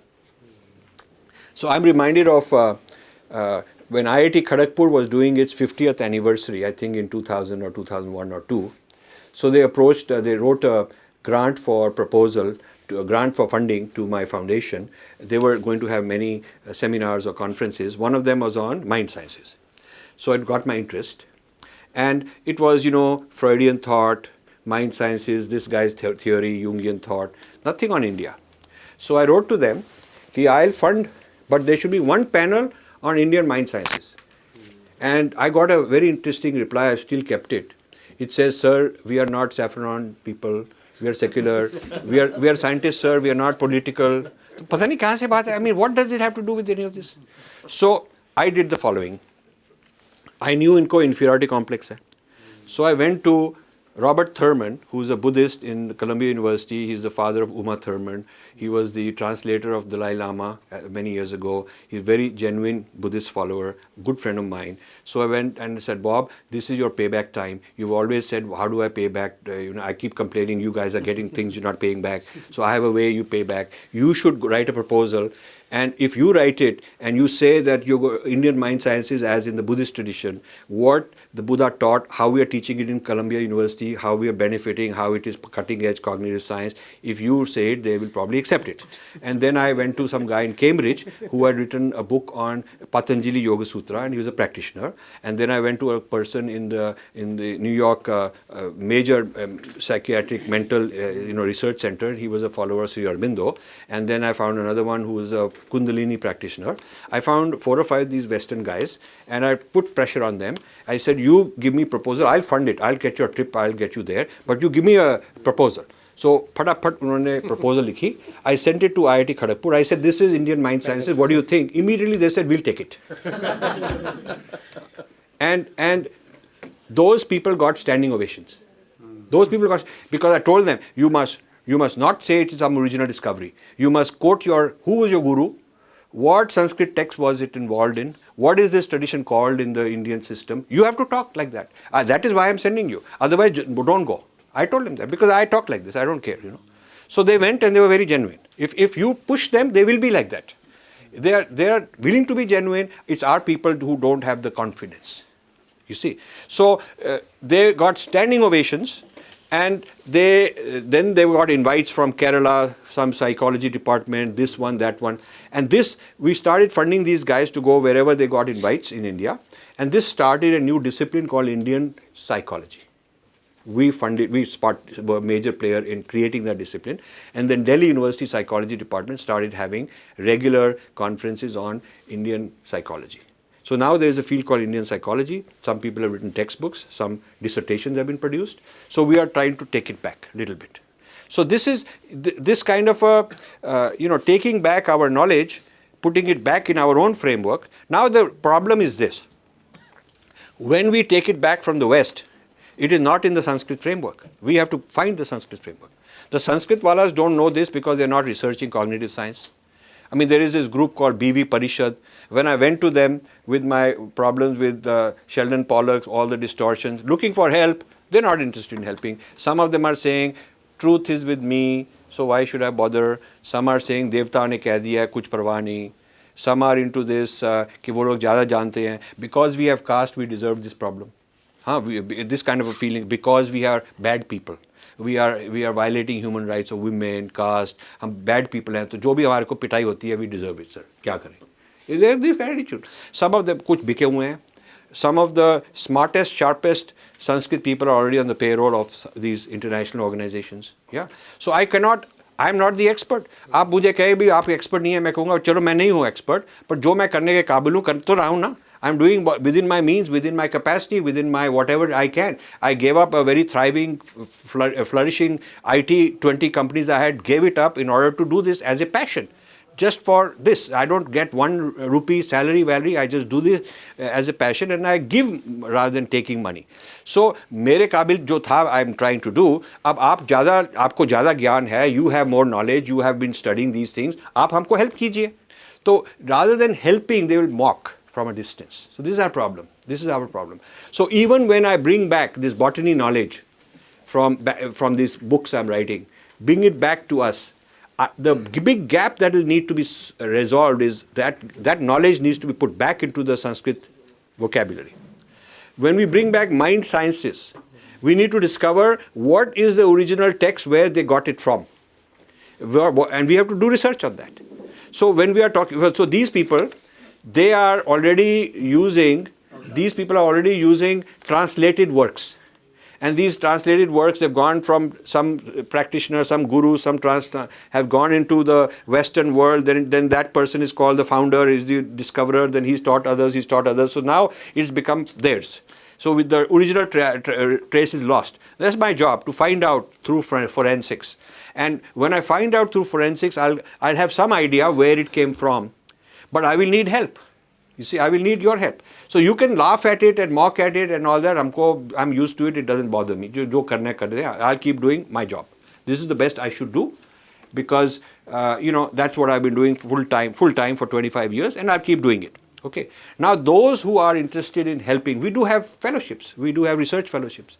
So I'm reminded of when IIT Kharagpur was doing its 50th anniversary, I think in 2000 or 2001 or 2. So they wrote a grant for proposal, a grant for funding to my foundation. They were going to have many seminars or conferences. One of them was on mind sciences. So it got my interest. And it was, Freudian thought, mind sciences, this guy's theory, Jungian thought, nothing on India. So I wrote to them, I'll fund, but there should be one panel on Indian mind sciences. And I got a very interesting reply, I still kept it. It says, sir, we are not saffron people, we are secular, we are scientists, sir, we are not political. Pata nahi kahan se baat hai? I mean, what does it have to do with any of this? So I did the following. I knew inko inferiority complex hai. So I went to Robert Thurman, who's a Buddhist in Columbia University. He's the father of Uma Thurman. He was the translator of Dalai Lama many years ago. He's a very genuine Buddhist follower, good friend of mine. So I went and said, Bob, this is your payback time. You've always said, how do I pay back? I keep complaining, you guys are getting things you're not paying back. So I have a way you pay back. You should write a proposal. And if you write it and you say that your Indian mind sciences, as in the Buddhist tradition, what the Buddha taught, how we are teaching it in Columbia University, how we are benefiting, how it is cutting edge cognitive science, if you say it, they will probably accept it. And then I went to some guy in Cambridge who had written a book on Patanjali Yoga Sutra, and he was a practitioner. And then I went to a person in the New York major psychiatric mental research center. He was a follower of Sri Aurobindo. And then I found another one who was a Kundalini practitioner. I found 4 or 5 of these Western guys, and I put pressure on them. I said, you give me proposal, I'll fund it, I'll get your trip, I'll get you there, but you give me a proposal. So, फटाफट उन्होंने proposal लिखी. I sent it to IIT Kharagpur. I said, this is Indian mind sciences, what do you think? Immediately they said, we'll take it. And those people got standing ovations. Those people got, because I told them, you must not say it is some original discovery. You must quote who was your guru, what Sanskrit text was it involved in, what is this tradition called in the Indian system. You have to talk like that. That is why I'm sending you. Otherwise, don't go. I told them that because I talk like this. I don't care, So they went and they were very genuine. If you push them, they will be like that. They are willing to be genuine. It's our people who don't have the confidence. You see. So they got standing ovations. And then they got invites from Kerala, some psychology department, this one, that one. And we started funding these guys to go wherever they got invites in India. And this started a new discipline called Indian psychology. We were a major player in creating that discipline. And then Delhi University Psychology Department started having regular conferences on Indian psychology. So now there is a field called Indian psychology. Some people have written textbooks, some dissertations have been produced. So we are trying to take it back a little bit. So this is this kind of taking back our knowledge, putting it back in our own framework. Now the problem is this. When we take it back from the West, it is not in the Sanskrit framework. We have to find the Sanskrit framework. The Sanskrit walas don't know this because they are not researching cognitive science. I mean, there is this group called BV Parishad. When I went to them with my problems with Sheldon Pollock, all the distortions, looking for help, they're not interested in helping. Some of them are saying, truth is with me, so why should I bother? Some are saying, Devta ne keh diya, kuch parwah nahi. Some are into this, ki wo log zyada jante hain. Because we have caste, we deserve this problem. This kind of a feeling, because we are bad people. We are violating human rights of women, caste. हम bad people हैं तो जो भी हमारे को पिटाई होती है we deserve it, sir. क्या करें? They have this attitude. Some of them कुछ बिके हुए हैं. Some of the smartest, sharpest Sanskrit people are already on the payroll of these international organizations. Yeah. So I am not the expert. आप मुझे कहे भी आप expert नहीं है, मैं कहूँगा चलो मैं नहीं हूँ expert, पर जो मैं करने के काबिल हूँ कर तो रहा हूँ ना. I'm doing within my means, within my capacity, within my whatever I can. I gave up a very thriving, flourishing IT 20 companies I had, gave it up in order to do this as a passion. Just for this. I don't get 1 rupee salary value. I just do this as a passion and I give rather than taking money. So, मेरे काबिल जो था I'm trying to do, अब आपको ज़्यादा ज्ञान है, you have more knowledge, you have been studying these things, आप हमको help कीजिए. So, rather than helping, they will mock from a distance. So this is our problem. This is our problem. So even when I bring back this botany knowledge from these books I'm writing, bring it back to us, the big gap that will need to be resolved is that knowledge needs to be put back into the Sanskrit vocabulary. When we bring back mind sciences, we need to discover what is the original text where they got it from. And we have to do research on that. So when we are talking, so these people, they are already using translated works. And these translated works have gone from some practitioners, some gurus, have gone into the Western world. Then that person is called the founder, is the discoverer, then he's taught others. So now it's become theirs. So with the original trace is lost. That's my job, to find out through forensics. And when I find out through forensics, I'll have some idea where it came from. But I will need help. You see, I will need your help. So you can laugh at it and mock at it and all that. I'm used to it. It doesn't bother me. I'll keep doing my job. This is the best I should do because, that's what I've been doing full time for 25 years and I'll keep doing it. Okay. Now, those who are interested in helping, we do have fellowships. We do have research fellowships.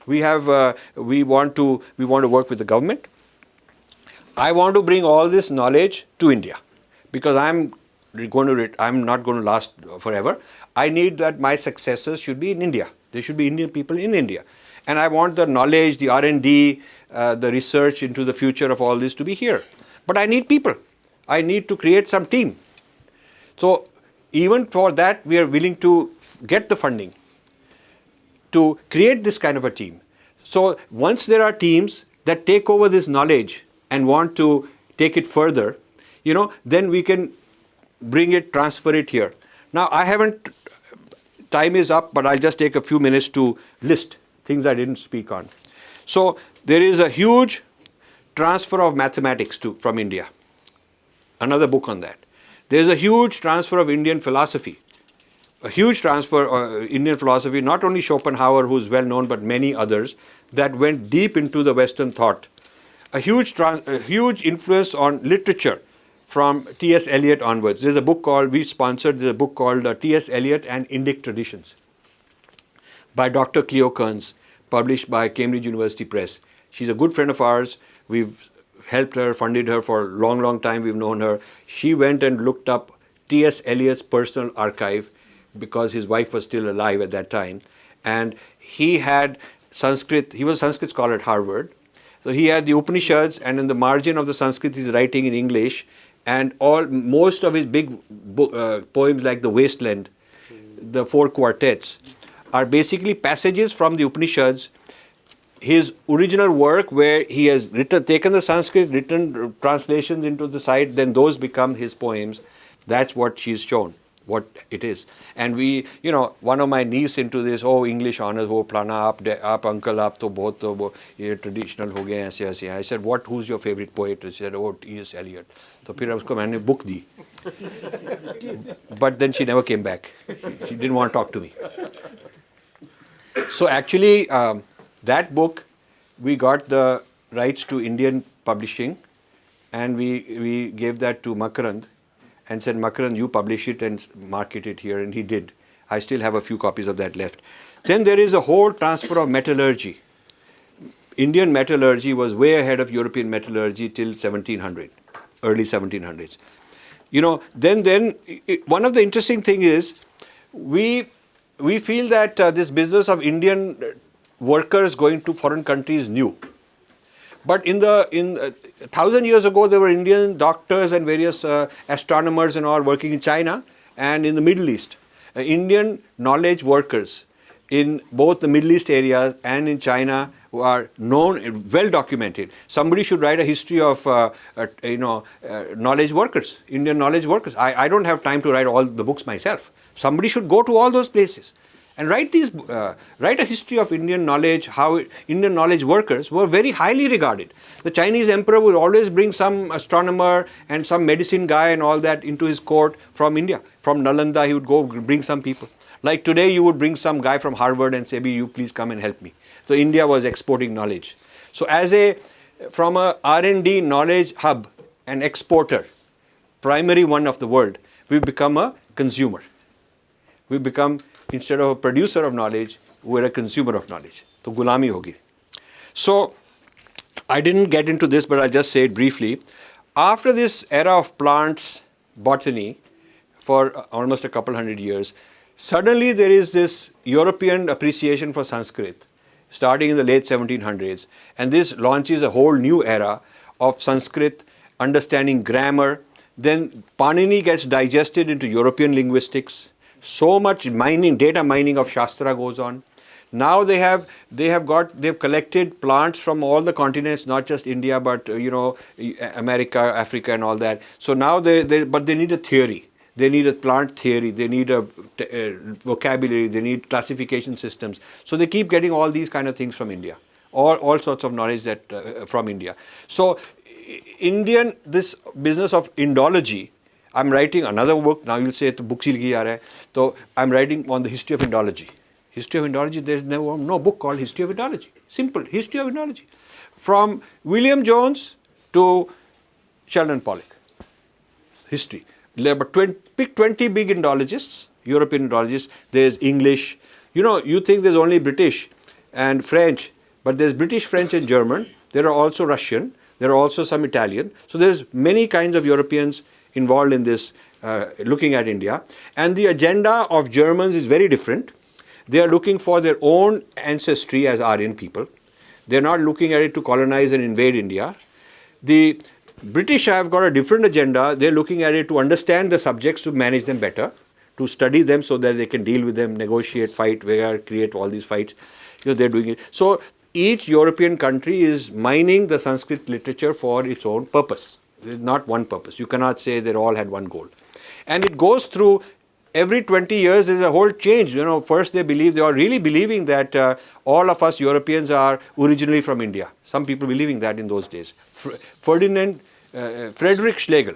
We want to work with the government. I want to bring all this knowledge to India. because I'm not going to last forever. I need that my successors should be in India. There should be Indian people in India. And I want the knowledge, the R&D, the research into the future of all this to be here. But I need people. I need to create some team. So even for that, we are willing to get the funding to create this kind of a team. So once there are teams that take over this knowledge and want to take it further, then we can bring it, transfer it here. Now time is up, but I'll just take a few minutes to list things I didn't speak on. So there is a huge transfer of mathematics from India. Another book on that. There's a huge transfer of Indian philosophy. A huge transfer of Indian philosophy, not only Schopenhauer, who's well known, but many others that went deep into the Western thought. A huge influence on literature from T.S. Eliot onwards. There's a book called T.S. Eliot and Indic Traditions by Dr. Cleo Kearns, published by Cambridge University Press. She's a good friend of ours. We've helped her, funded her for a long, long time. We've known her. She went and looked up T.S. Eliot's personal archive because his wife was still alive at that time. And he had Sanskrit. He was a Sanskrit scholar at Harvard. So he had the Upanishads, and in the margin of the Sanskrit he's writing in English. And most of his big poems like The Wasteland, the 4 quartets, are basically passages from the Upanishads. His original work where he has taken the Sanskrit, written translations into the side, then those become his poems. That's what she's shown, what it is. And one of my niece into this, English honors, plana, aap uncle, aap to bahut traditional ho gaye, aise. I said, who's your favorite poet? She said, T.S. Eliot. So फिर उसको मैंने book the. But then she never came back. She didn't want to talk to me. So actually, that book, we got the rights to Indian publishing, and we gave that to Makarand and said, Makarand, you publish it and market it here, and he did. I still have a few copies of that left. Then there is a whole transfer of metallurgy. Indian metallurgy was way ahead of European metallurgy till 1700, early 1700s. Then one of the interesting things is we feel that this business of Indian workers going to foreign countries is new. But in 1,000 years ago, there were Indian doctors and various astronomers and all working in China and in the Middle East. Indian knowledge workers in both the Middle East area and in China who are known, well documented. Somebody should write a history of knowledge workers, Indian knowledge workers. I don't have time to write all the books myself. Somebody should go to all those places and write a history of Indian knowledge, how Indian knowledge workers were very highly regarded. The Chinese emperor would always bring some astronomer and some medicine guy and all that into his court from India. From Nalanda, he would go bring some people. Like today, you would bring some guy from Harvard and say, you please come and help me. So India was exporting knowledge. So from a R&D knowledge hub, an exporter, primary one of the world, we've become a consumer. We've become, instead of a producer of knowledge, we're a consumer of knowledge. So gulami hogi. So I didn't get into this, but I'll just say it briefly. After this era of plants, botany, for almost a couple hundred years, suddenly there is this European appreciation for Sanskrit, starting in the late 1700s. And this launches a whole new era of Sanskrit, understanding grammar. Then Panini gets digested into European linguistics. So much data mining of Shastra goes on. Now they've collected plants from all the continents, not just India, but America, Africa, and all that. So now but they need a theory. They need a plant theory. They need a vocabulary. They need classification systems. So they keep getting all these kind of things from India, all sorts of knowledge from India. So this business of Indology. I'm writing another book. Now you'll say, book hi likhi aa raha hai. So I'm writing on the history of Indology. History of Indology, there's no book called History of Indology. Simple, History of Indology. From William Jones to Sheldon Pollock. History. But pick 20 big Indologists, European Indologists. There's English. You think there's only British and French, but there's British, French, and German. There are also Russian. There are also some Italian. So there's many kinds of Europeans involved in this, looking at India. And the agenda of Germans is very different. They are looking for their own ancestry as Aryan people. They're not looking at it to colonize and invade India. The British have got a different agenda. They're looking at it to understand the subjects, to manage them better, to study them so that they can deal with them, negotiate, fight, create all these fights. They're doing it. So each European country is mining the Sanskrit literature for its own purpose. There's not one purpose. You cannot say they all had one goal. And it goes through every 20 years. There's a whole change. First they are really believing that all of us Europeans are originally from India. Some people believing that in those days. Friedrich Schlegel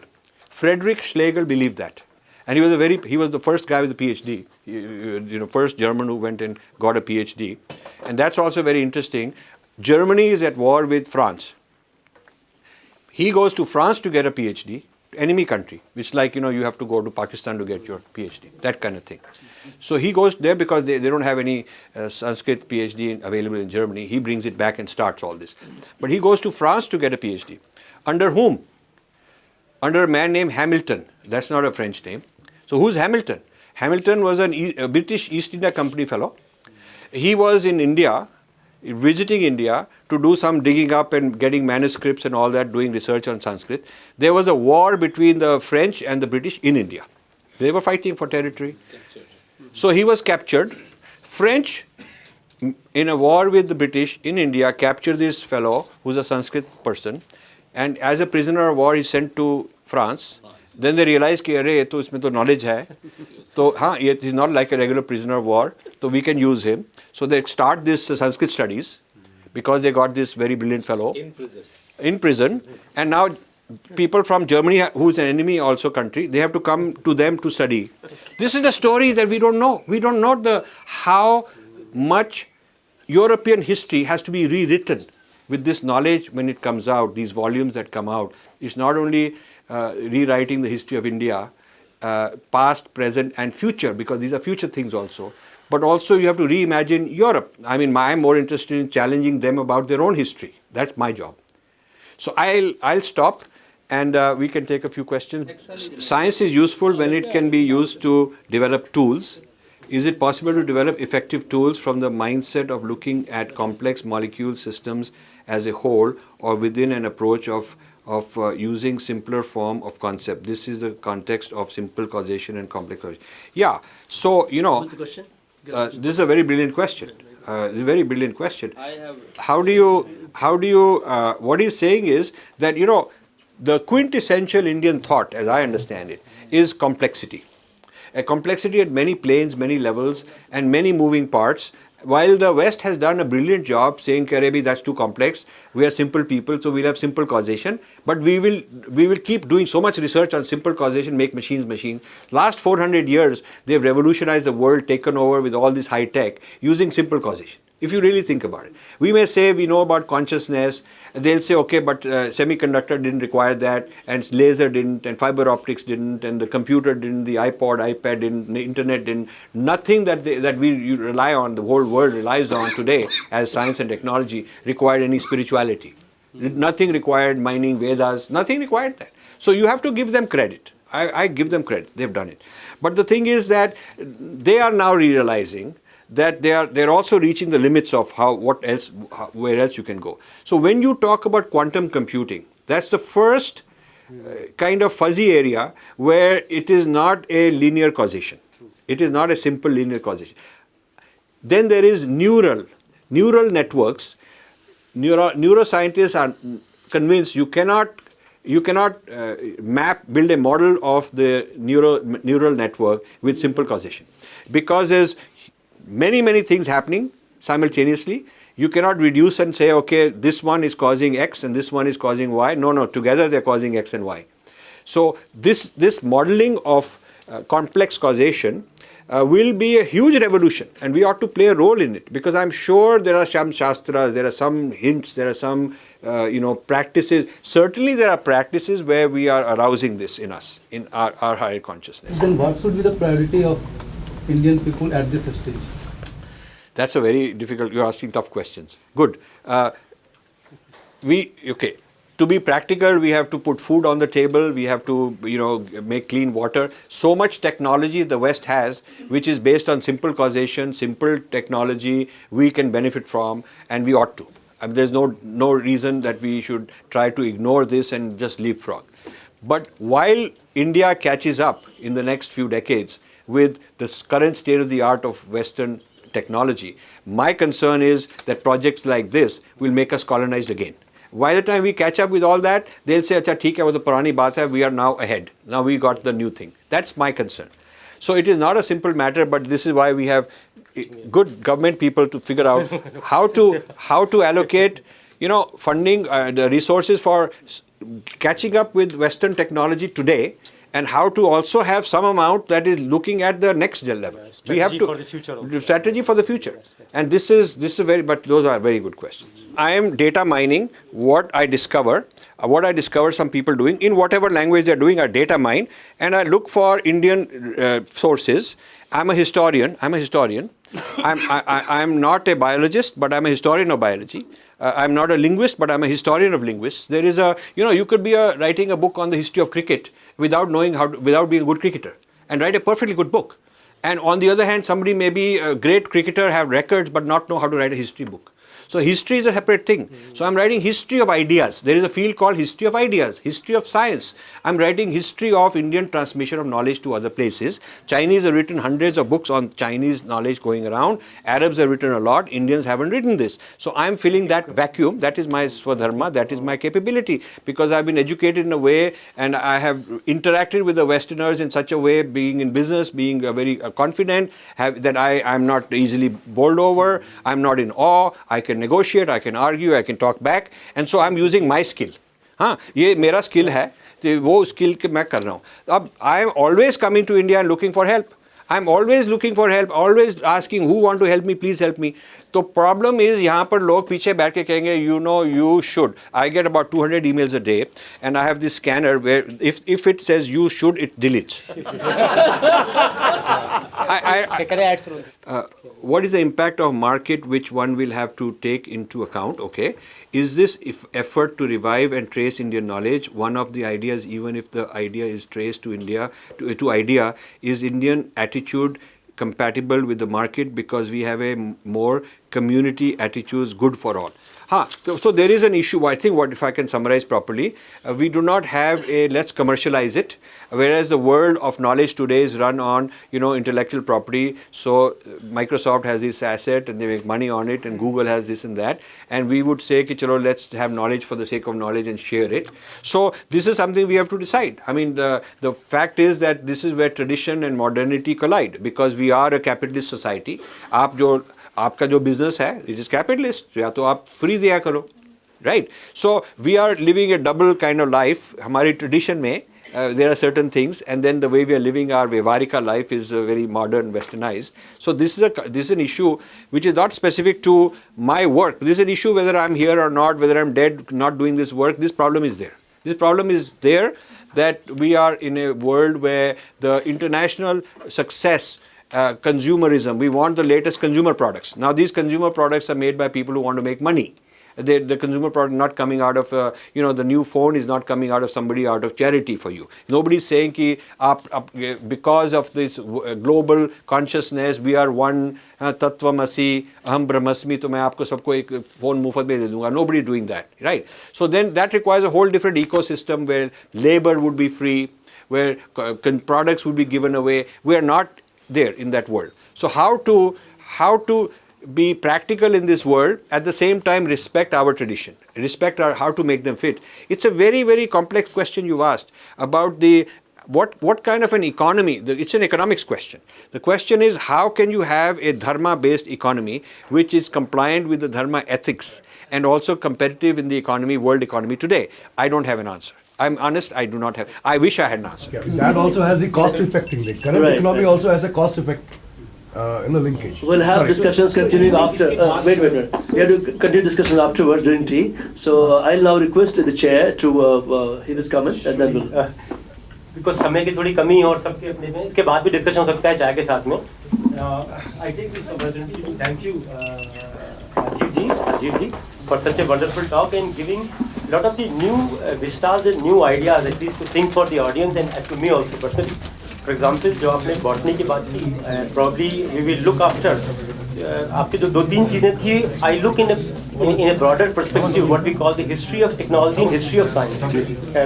believed that. And he was the first guy with a PhD, first German who went and got a PhD. And that's also very interesting. Germany is at war with France. He goes to France to get a PhD, enemy country. It's like, you have to go to Pakistan to get your PhD, that kind of thing. So he goes there because they don't have any Sanskrit PhD available in Germany. He brings it back and starts all this. But he goes to France to get a PhD. Under whom? Under a man named Hamilton. That's not a French name. So who's Hamilton? Hamilton was a British East India Company fellow. He was in India, visiting India to do some digging up and getting manuscripts and all that, doing research on Sanskrit. There was a war between the French and the British in India. They were fighting for territory. So he was captured. French, in a war with the British in India, captured this fellow who's a Sanskrit person, and as a prisoner of war he's sent to France. Then they realized कि अरे तो इसमें तो knowledge है, तो हाँ ये is not like a regular prisoner of war, so we can use him. So they start this Sanskrit studies because they got this very brilliant fellow in prison, and now people from Germany, who's an enemy also country, they have to come to them to study. This is the story that we don't know. We don't know how much European history has to be rewritten with this knowledge when it comes out. These volumes that come out, it's not only rewriting the history of India, past, present and future, because these are future things also, but also you have to reimagine Europe. I mean, I'm more interested in challenging them about their own history. That's my job. So I'll stop and we can take a few questions. Excellent. Science is useful when it can be used to develop tools. Is it possible to develop effective tools from the mindset of looking at complex molecule systems as a whole, or within an approach of using simpler form of concept? This is the context of simple causation and complex causation. Yeah, so What's the question? This is a very brilliant question. Very brilliant question. How do you? What he's saying is that the quintessential Indian thought, as I understand it, is complexity. A complexity at many planes, many levels, and many moving parts. While the West has done a brilliant job saying, Karabi, that's too complex, we are simple people, so we'll have simple causation, but we will keep doing so much research on simple causation, make machines. Last 400 years, they've revolutionized the world, taken over with all this high tech, using simple causation. If you really think about it. We may say we know about consciousness, and they'll say, okay, but semiconductor didn't require that, and laser didn't, and fiber optics didn't, and the computer didn't, the iPad didn't, the internet didn't. Nothing that we rely on, the whole world relies on today as science and technology, required any spirituality. Nothing required mining Vedas, nothing required that. So you have to give them credit. I give them credit, they've done it. But the thing is that they are now realizing that they're also reaching the limits of where else you can go. So when you talk about quantum computing, that's the first kind of fuzzy area where it is not a linear causation. It is not a simple linear causation. Then there is neural networks. Neuroscientists are convinced you cannot build a model of the neural network with simple causation, because there's many things happening simultaneously. You cannot reduce and say, okay, this one is causing X and this one is causing Y. No, together they're causing X and Y. So this modeling of complex causation will be a huge revolution, and we ought to play a role in it, because I'm sure there are some shastras, there are some hints, there are some practices. Certainly there are practices where we are arousing this in us, in our higher consciousness. Then what should be the priority of Indian people at this stage? That's a very difficult, you're asking tough questions. Good. To be practical, we have to put food on the table, we have to, make clean water. So much technology the West has, which is based on simple causation, simple technology, we can benefit from, and we ought to. There's no reason that we should try to ignore this and just leapfrog. But while India catches up in the next few decades with the current state of the art of Western technology, my concern is that projects like this will make us colonized again. By the time we catch up with all that, they'll say, "Acha, theek hai, wo to purani baat hai, we are now ahead. Now we got the new thing." That's my concern. So it is not a simple matter, but this is why we have good government people to figure out how to allocate, funding, the resources for catching up with Western technology today, and how to also have some amount that is looking at the next level. We have to for the future also. Strategy for the future. And this is but those are very good questions. I am data mining what I discover some people doing in whatever language they're doing. I data mine and I look for Indian sources. I'm a historian. I'm not a biologist, but I'm a historian of biology. I'm not a linguist, but I'm a historian of linguists. There is you could be writing a book on the history of cricket without being a good cricketer, and write a perfectly good book. And on the other hand, somebody may be a great cricketer, have records, but not know how to write a history book. So history is a separate thing. So I'm writing history of ideas. There is a field called history of ideas, history of science. I'm writing history of Indian transmission of knowledge to other places. Chinese have written hundreds of books on Chinese knowledge going around. Arabs have written a lot. Indians haven't written this. So I'm filling that vacuum. That is my swadharma. That is my capability, because I've been educated in a way and I have interacted with the Westerners in such a way, being in business, being very confident, that I'm not easily bowled over. I'm not in awe. I can negotiate, I can argue, I can talk back, and so I'm using my skill. ये मेरा skill है, तो वो skill के मैं कर रहा हूँ. अब I am always coming to India and looking for help. I'm always looking for help, always asking who want to help me, please help me. तो problem is यहाँ पर लोग पीछे बैठ के कहेंगे, you should. I get about 200 emails a day, and I have this scanner where if it says you should, it deletes. What is the impact of market which one will have to take into account? Okay, is this effort to revive and trace Indian knowledge one of the ideas, even if the idea is traced to India, to idea, is Indian attitude compatible with the market, because we have a more community attitudes good for all. So there is an issue. I think if I can summarize properly, we do not have a let's commercialize it, whereas the world of knowledge today is run on intellectual property. So Microsoft has this asset and they make money on it, and Google has this and that, and we would say, chalo, let's have knowledge for the sake of knowledge and share it. So this is something we have to decide. I mean, the fact is that this is where tradition and modernity collide, because we are a capitalist society. आपका जो business है, it is capitalist. या तो आप free दिया करो, right? So we are living a double kind of life. हमारी tradition में there are certain things, and then the way we are living our Vyavarika life is very modern, westernized. So this is an issue which is not specific to my work. This is an issue whether I'm here or not, whether I'm dead, not doing this work. This problem is there. This problem is there, that we are in a world where the international success, consumerism, we want the latest consumer products. Now these consumer products are made by people who want to make money. The consumer product not coming out of, the new phone is not coming out of somebody out of charity for you. Nobody is saying कि because of this global consciousness, we are one, tattvamasi, aham brahmasmi, तो मैं आपको सबको एक phone मुफ्त में दे दूँगा. Nobody is doing that, right? So then that requires a whole different ecosystem where labor would be free, where products would be given away. We are not there in that world. So how to be practical in this world, at the same time respect our tradition, respect how to make them fit. It's a very, very complex question you asked about what kind of an economy. It's an economics question. The question is, how can you have a dharma-based economy which is compliant with the dharma ethics and also competitive in the world economy today? I don't have an answer. I'm honest, I do not have. I wish I had an answer. That also has the cost effect thing. The current economy also has a cost effect linkage. We'll have discussions continuing after. Wait. We have to continue discussions afterwards during tea. So I'll now request the chair to hear his comments, and then we'll. Because समय की थोड़ी कमी और सबके अपने में, इसके बाद भी डिस्कशन हो सकता है चाय के साथ में. I take this opportunity to thank you, Rajiv ji, for such a wonderful talk and giving lot of the new vistas and new ideas, at least to think for the audience and to me also personally. For example, जो आपने botany की बात की, probably we will look after. आपकी जो 2-3 चीजें थी, I look in a broader perspective, what we call the history of technology and history of science.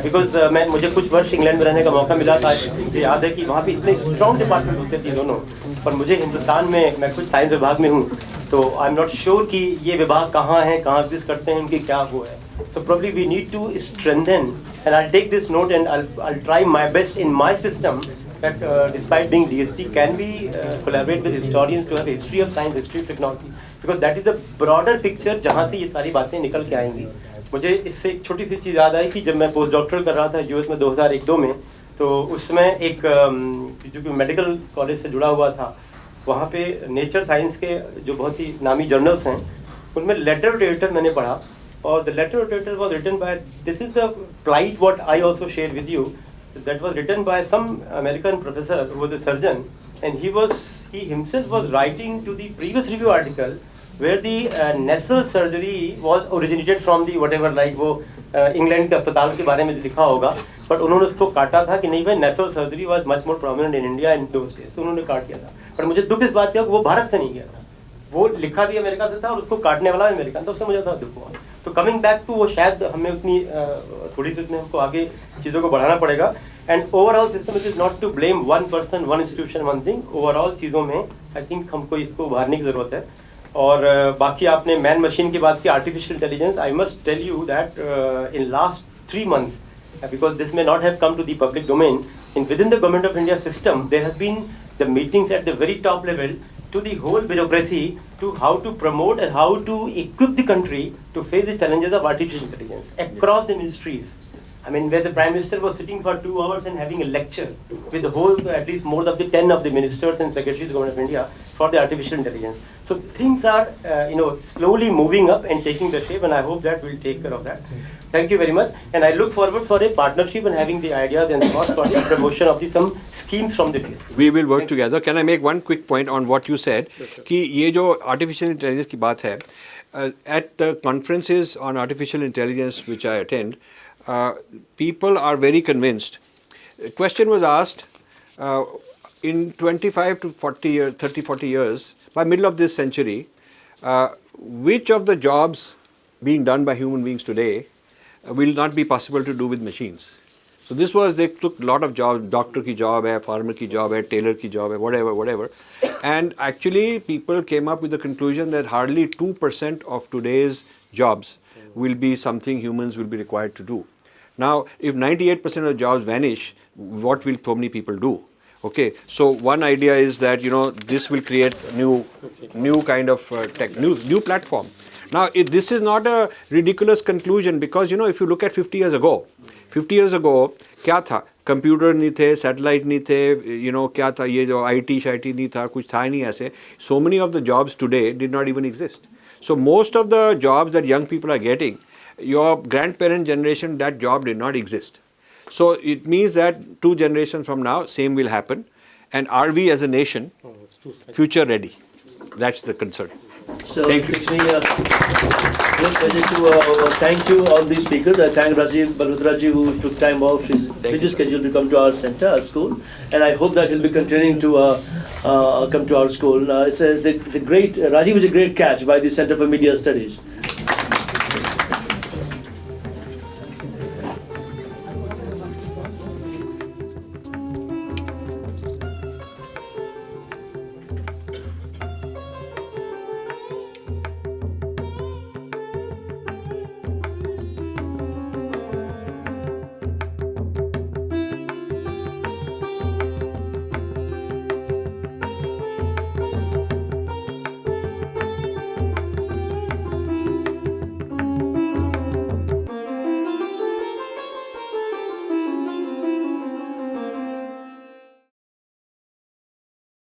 Because मुझे कुछ वर्ष इंग्लैंड में रहने का मौका मिला था, मुझे याद है कि वहाँ पे इतने स्ट्रॉन्ग डिपार्टमेंट होते थे दोनों, पर मुझे हिंदुस्तान में, मैं कुछ साइंस विभाग में हूँ, तो आई एम नॉट श्योर कि ये विभाग कहाँ हैं, कहाँ एग्जिस्ट करते हैं, उनकी क्या वो है. So probably we need to strengthen, and I'll take this note and I'll try my best in my system that despite being DST, can we collaborate with historians to have a history of science, history of technology, because that is a broader picture जहाँ से ये सारी बातें निकल के आएंगी. मुझे इससे एक छोटी सी चीज़ याद आई कि जब मैं पोस्ट डॉक्टर कर रहा था यूएस में 2001-2 में, तो उसमें एक जो कि मेडिकल कॉलेज से जुड़ा हुआ था, वहाँ पे नेचर साइंस के जो बहुत ही नामी जर्नल्स हैं, उनमें लेटर रोटेटर मैंने पढ़ा, और the letter rotator was written by, this is the plight what I also share with you, that was written by some American professor who was a surgeon, and he himself was writing to the previous review article where the nasal surgery was originated from the whatever, like वो England के अस्पताल के बारे में लिखा होगा, but उन्होंने उसको काटा था कि नहीं भाई, nasal surgery was much more prominent in India in those days, so उन्होंने काट दिया था. पर मुझे दुख इस बात का कि वो भारत से नहीं गया था, वो लिखा भी अमेरिका से था और उसको काटने वाला अमेरिकन था, उससे मुझे था दुख हुआ. तो कमिंग बैक टू, वो शायद हमें उतनी थोड़ी सी हमको आगे चीज़ों को बढ़ाना पड़ेगा. And overall system is not to blame one person, one institution, one thing. Overall चीज़ों में आई थिंक हमको इसको उभारने की ज़रूरत है. और बाकी आपने मैन मशीन की बात की, artificial intelligence, I must tell you that in last 3 months, because this may not have come to the public domain, within the government of India system, there has been the meetings at the very top level to the whole bureaucracy to how to promote and how to equip the country to face the challenges of artificial intelligence across the ministries. I mean, where the Prime Minister was sitting for 2 hours and having a lecture with the whole, at least more of the 10 of the ministers and secretaries of government of India for the artificial intelligence. So things are, slowly moving up and taking the shape, and I hope that we'll take care of that. Thank you very much, and I look forward for a partnership and having the ideas and thoughts for the promotion of some schemes from the place. We will work together. Can I make one quick point on what you said? कि ये जो artificial intelligence की बात है, at the conferences on artificial intelligence which I attend, people are very convinced. A question was asked, in 25 to 40 years, by middle of this century, which of the jobs being done by human beings today will not be possible to do with machines? So this was, they took a lot of jobs, doctor ki job hai, farmer ki job hai, tailor ki job hai, whatever. And actually people came up with the conclusion that hardly 2% of today's jobs will be something humans will be required to do. Now, if 98% of jobs vanish, what will so many people do? Okay, so one idea is that, this will create new kind of new platform. Now, this is not a ridiculous conclusion, because, if you look at 50 years ago, क्या था? Computer नहीं थे, satellite नहीं थे, क्या था, ये जो IT शाइटी नहीं था, कुछ था नहीं ऐसे. So many of the jobs today did not even exist. So most of the jobs that young people are getting, your grandparent generation, that job did not exist. So it means that 2 generations from now, same will happen. And are we as a nation future ready? That's the concern. So Thank you. it's me great pleasure to thank you all these speakers. I thank Rajiv Malhotra ji, who took time off his busy schedule to come to our center, our school, and I hope that he'll be continuing to come to our school. It's a great, Rajiv is a great catch by the Center for Media Studies.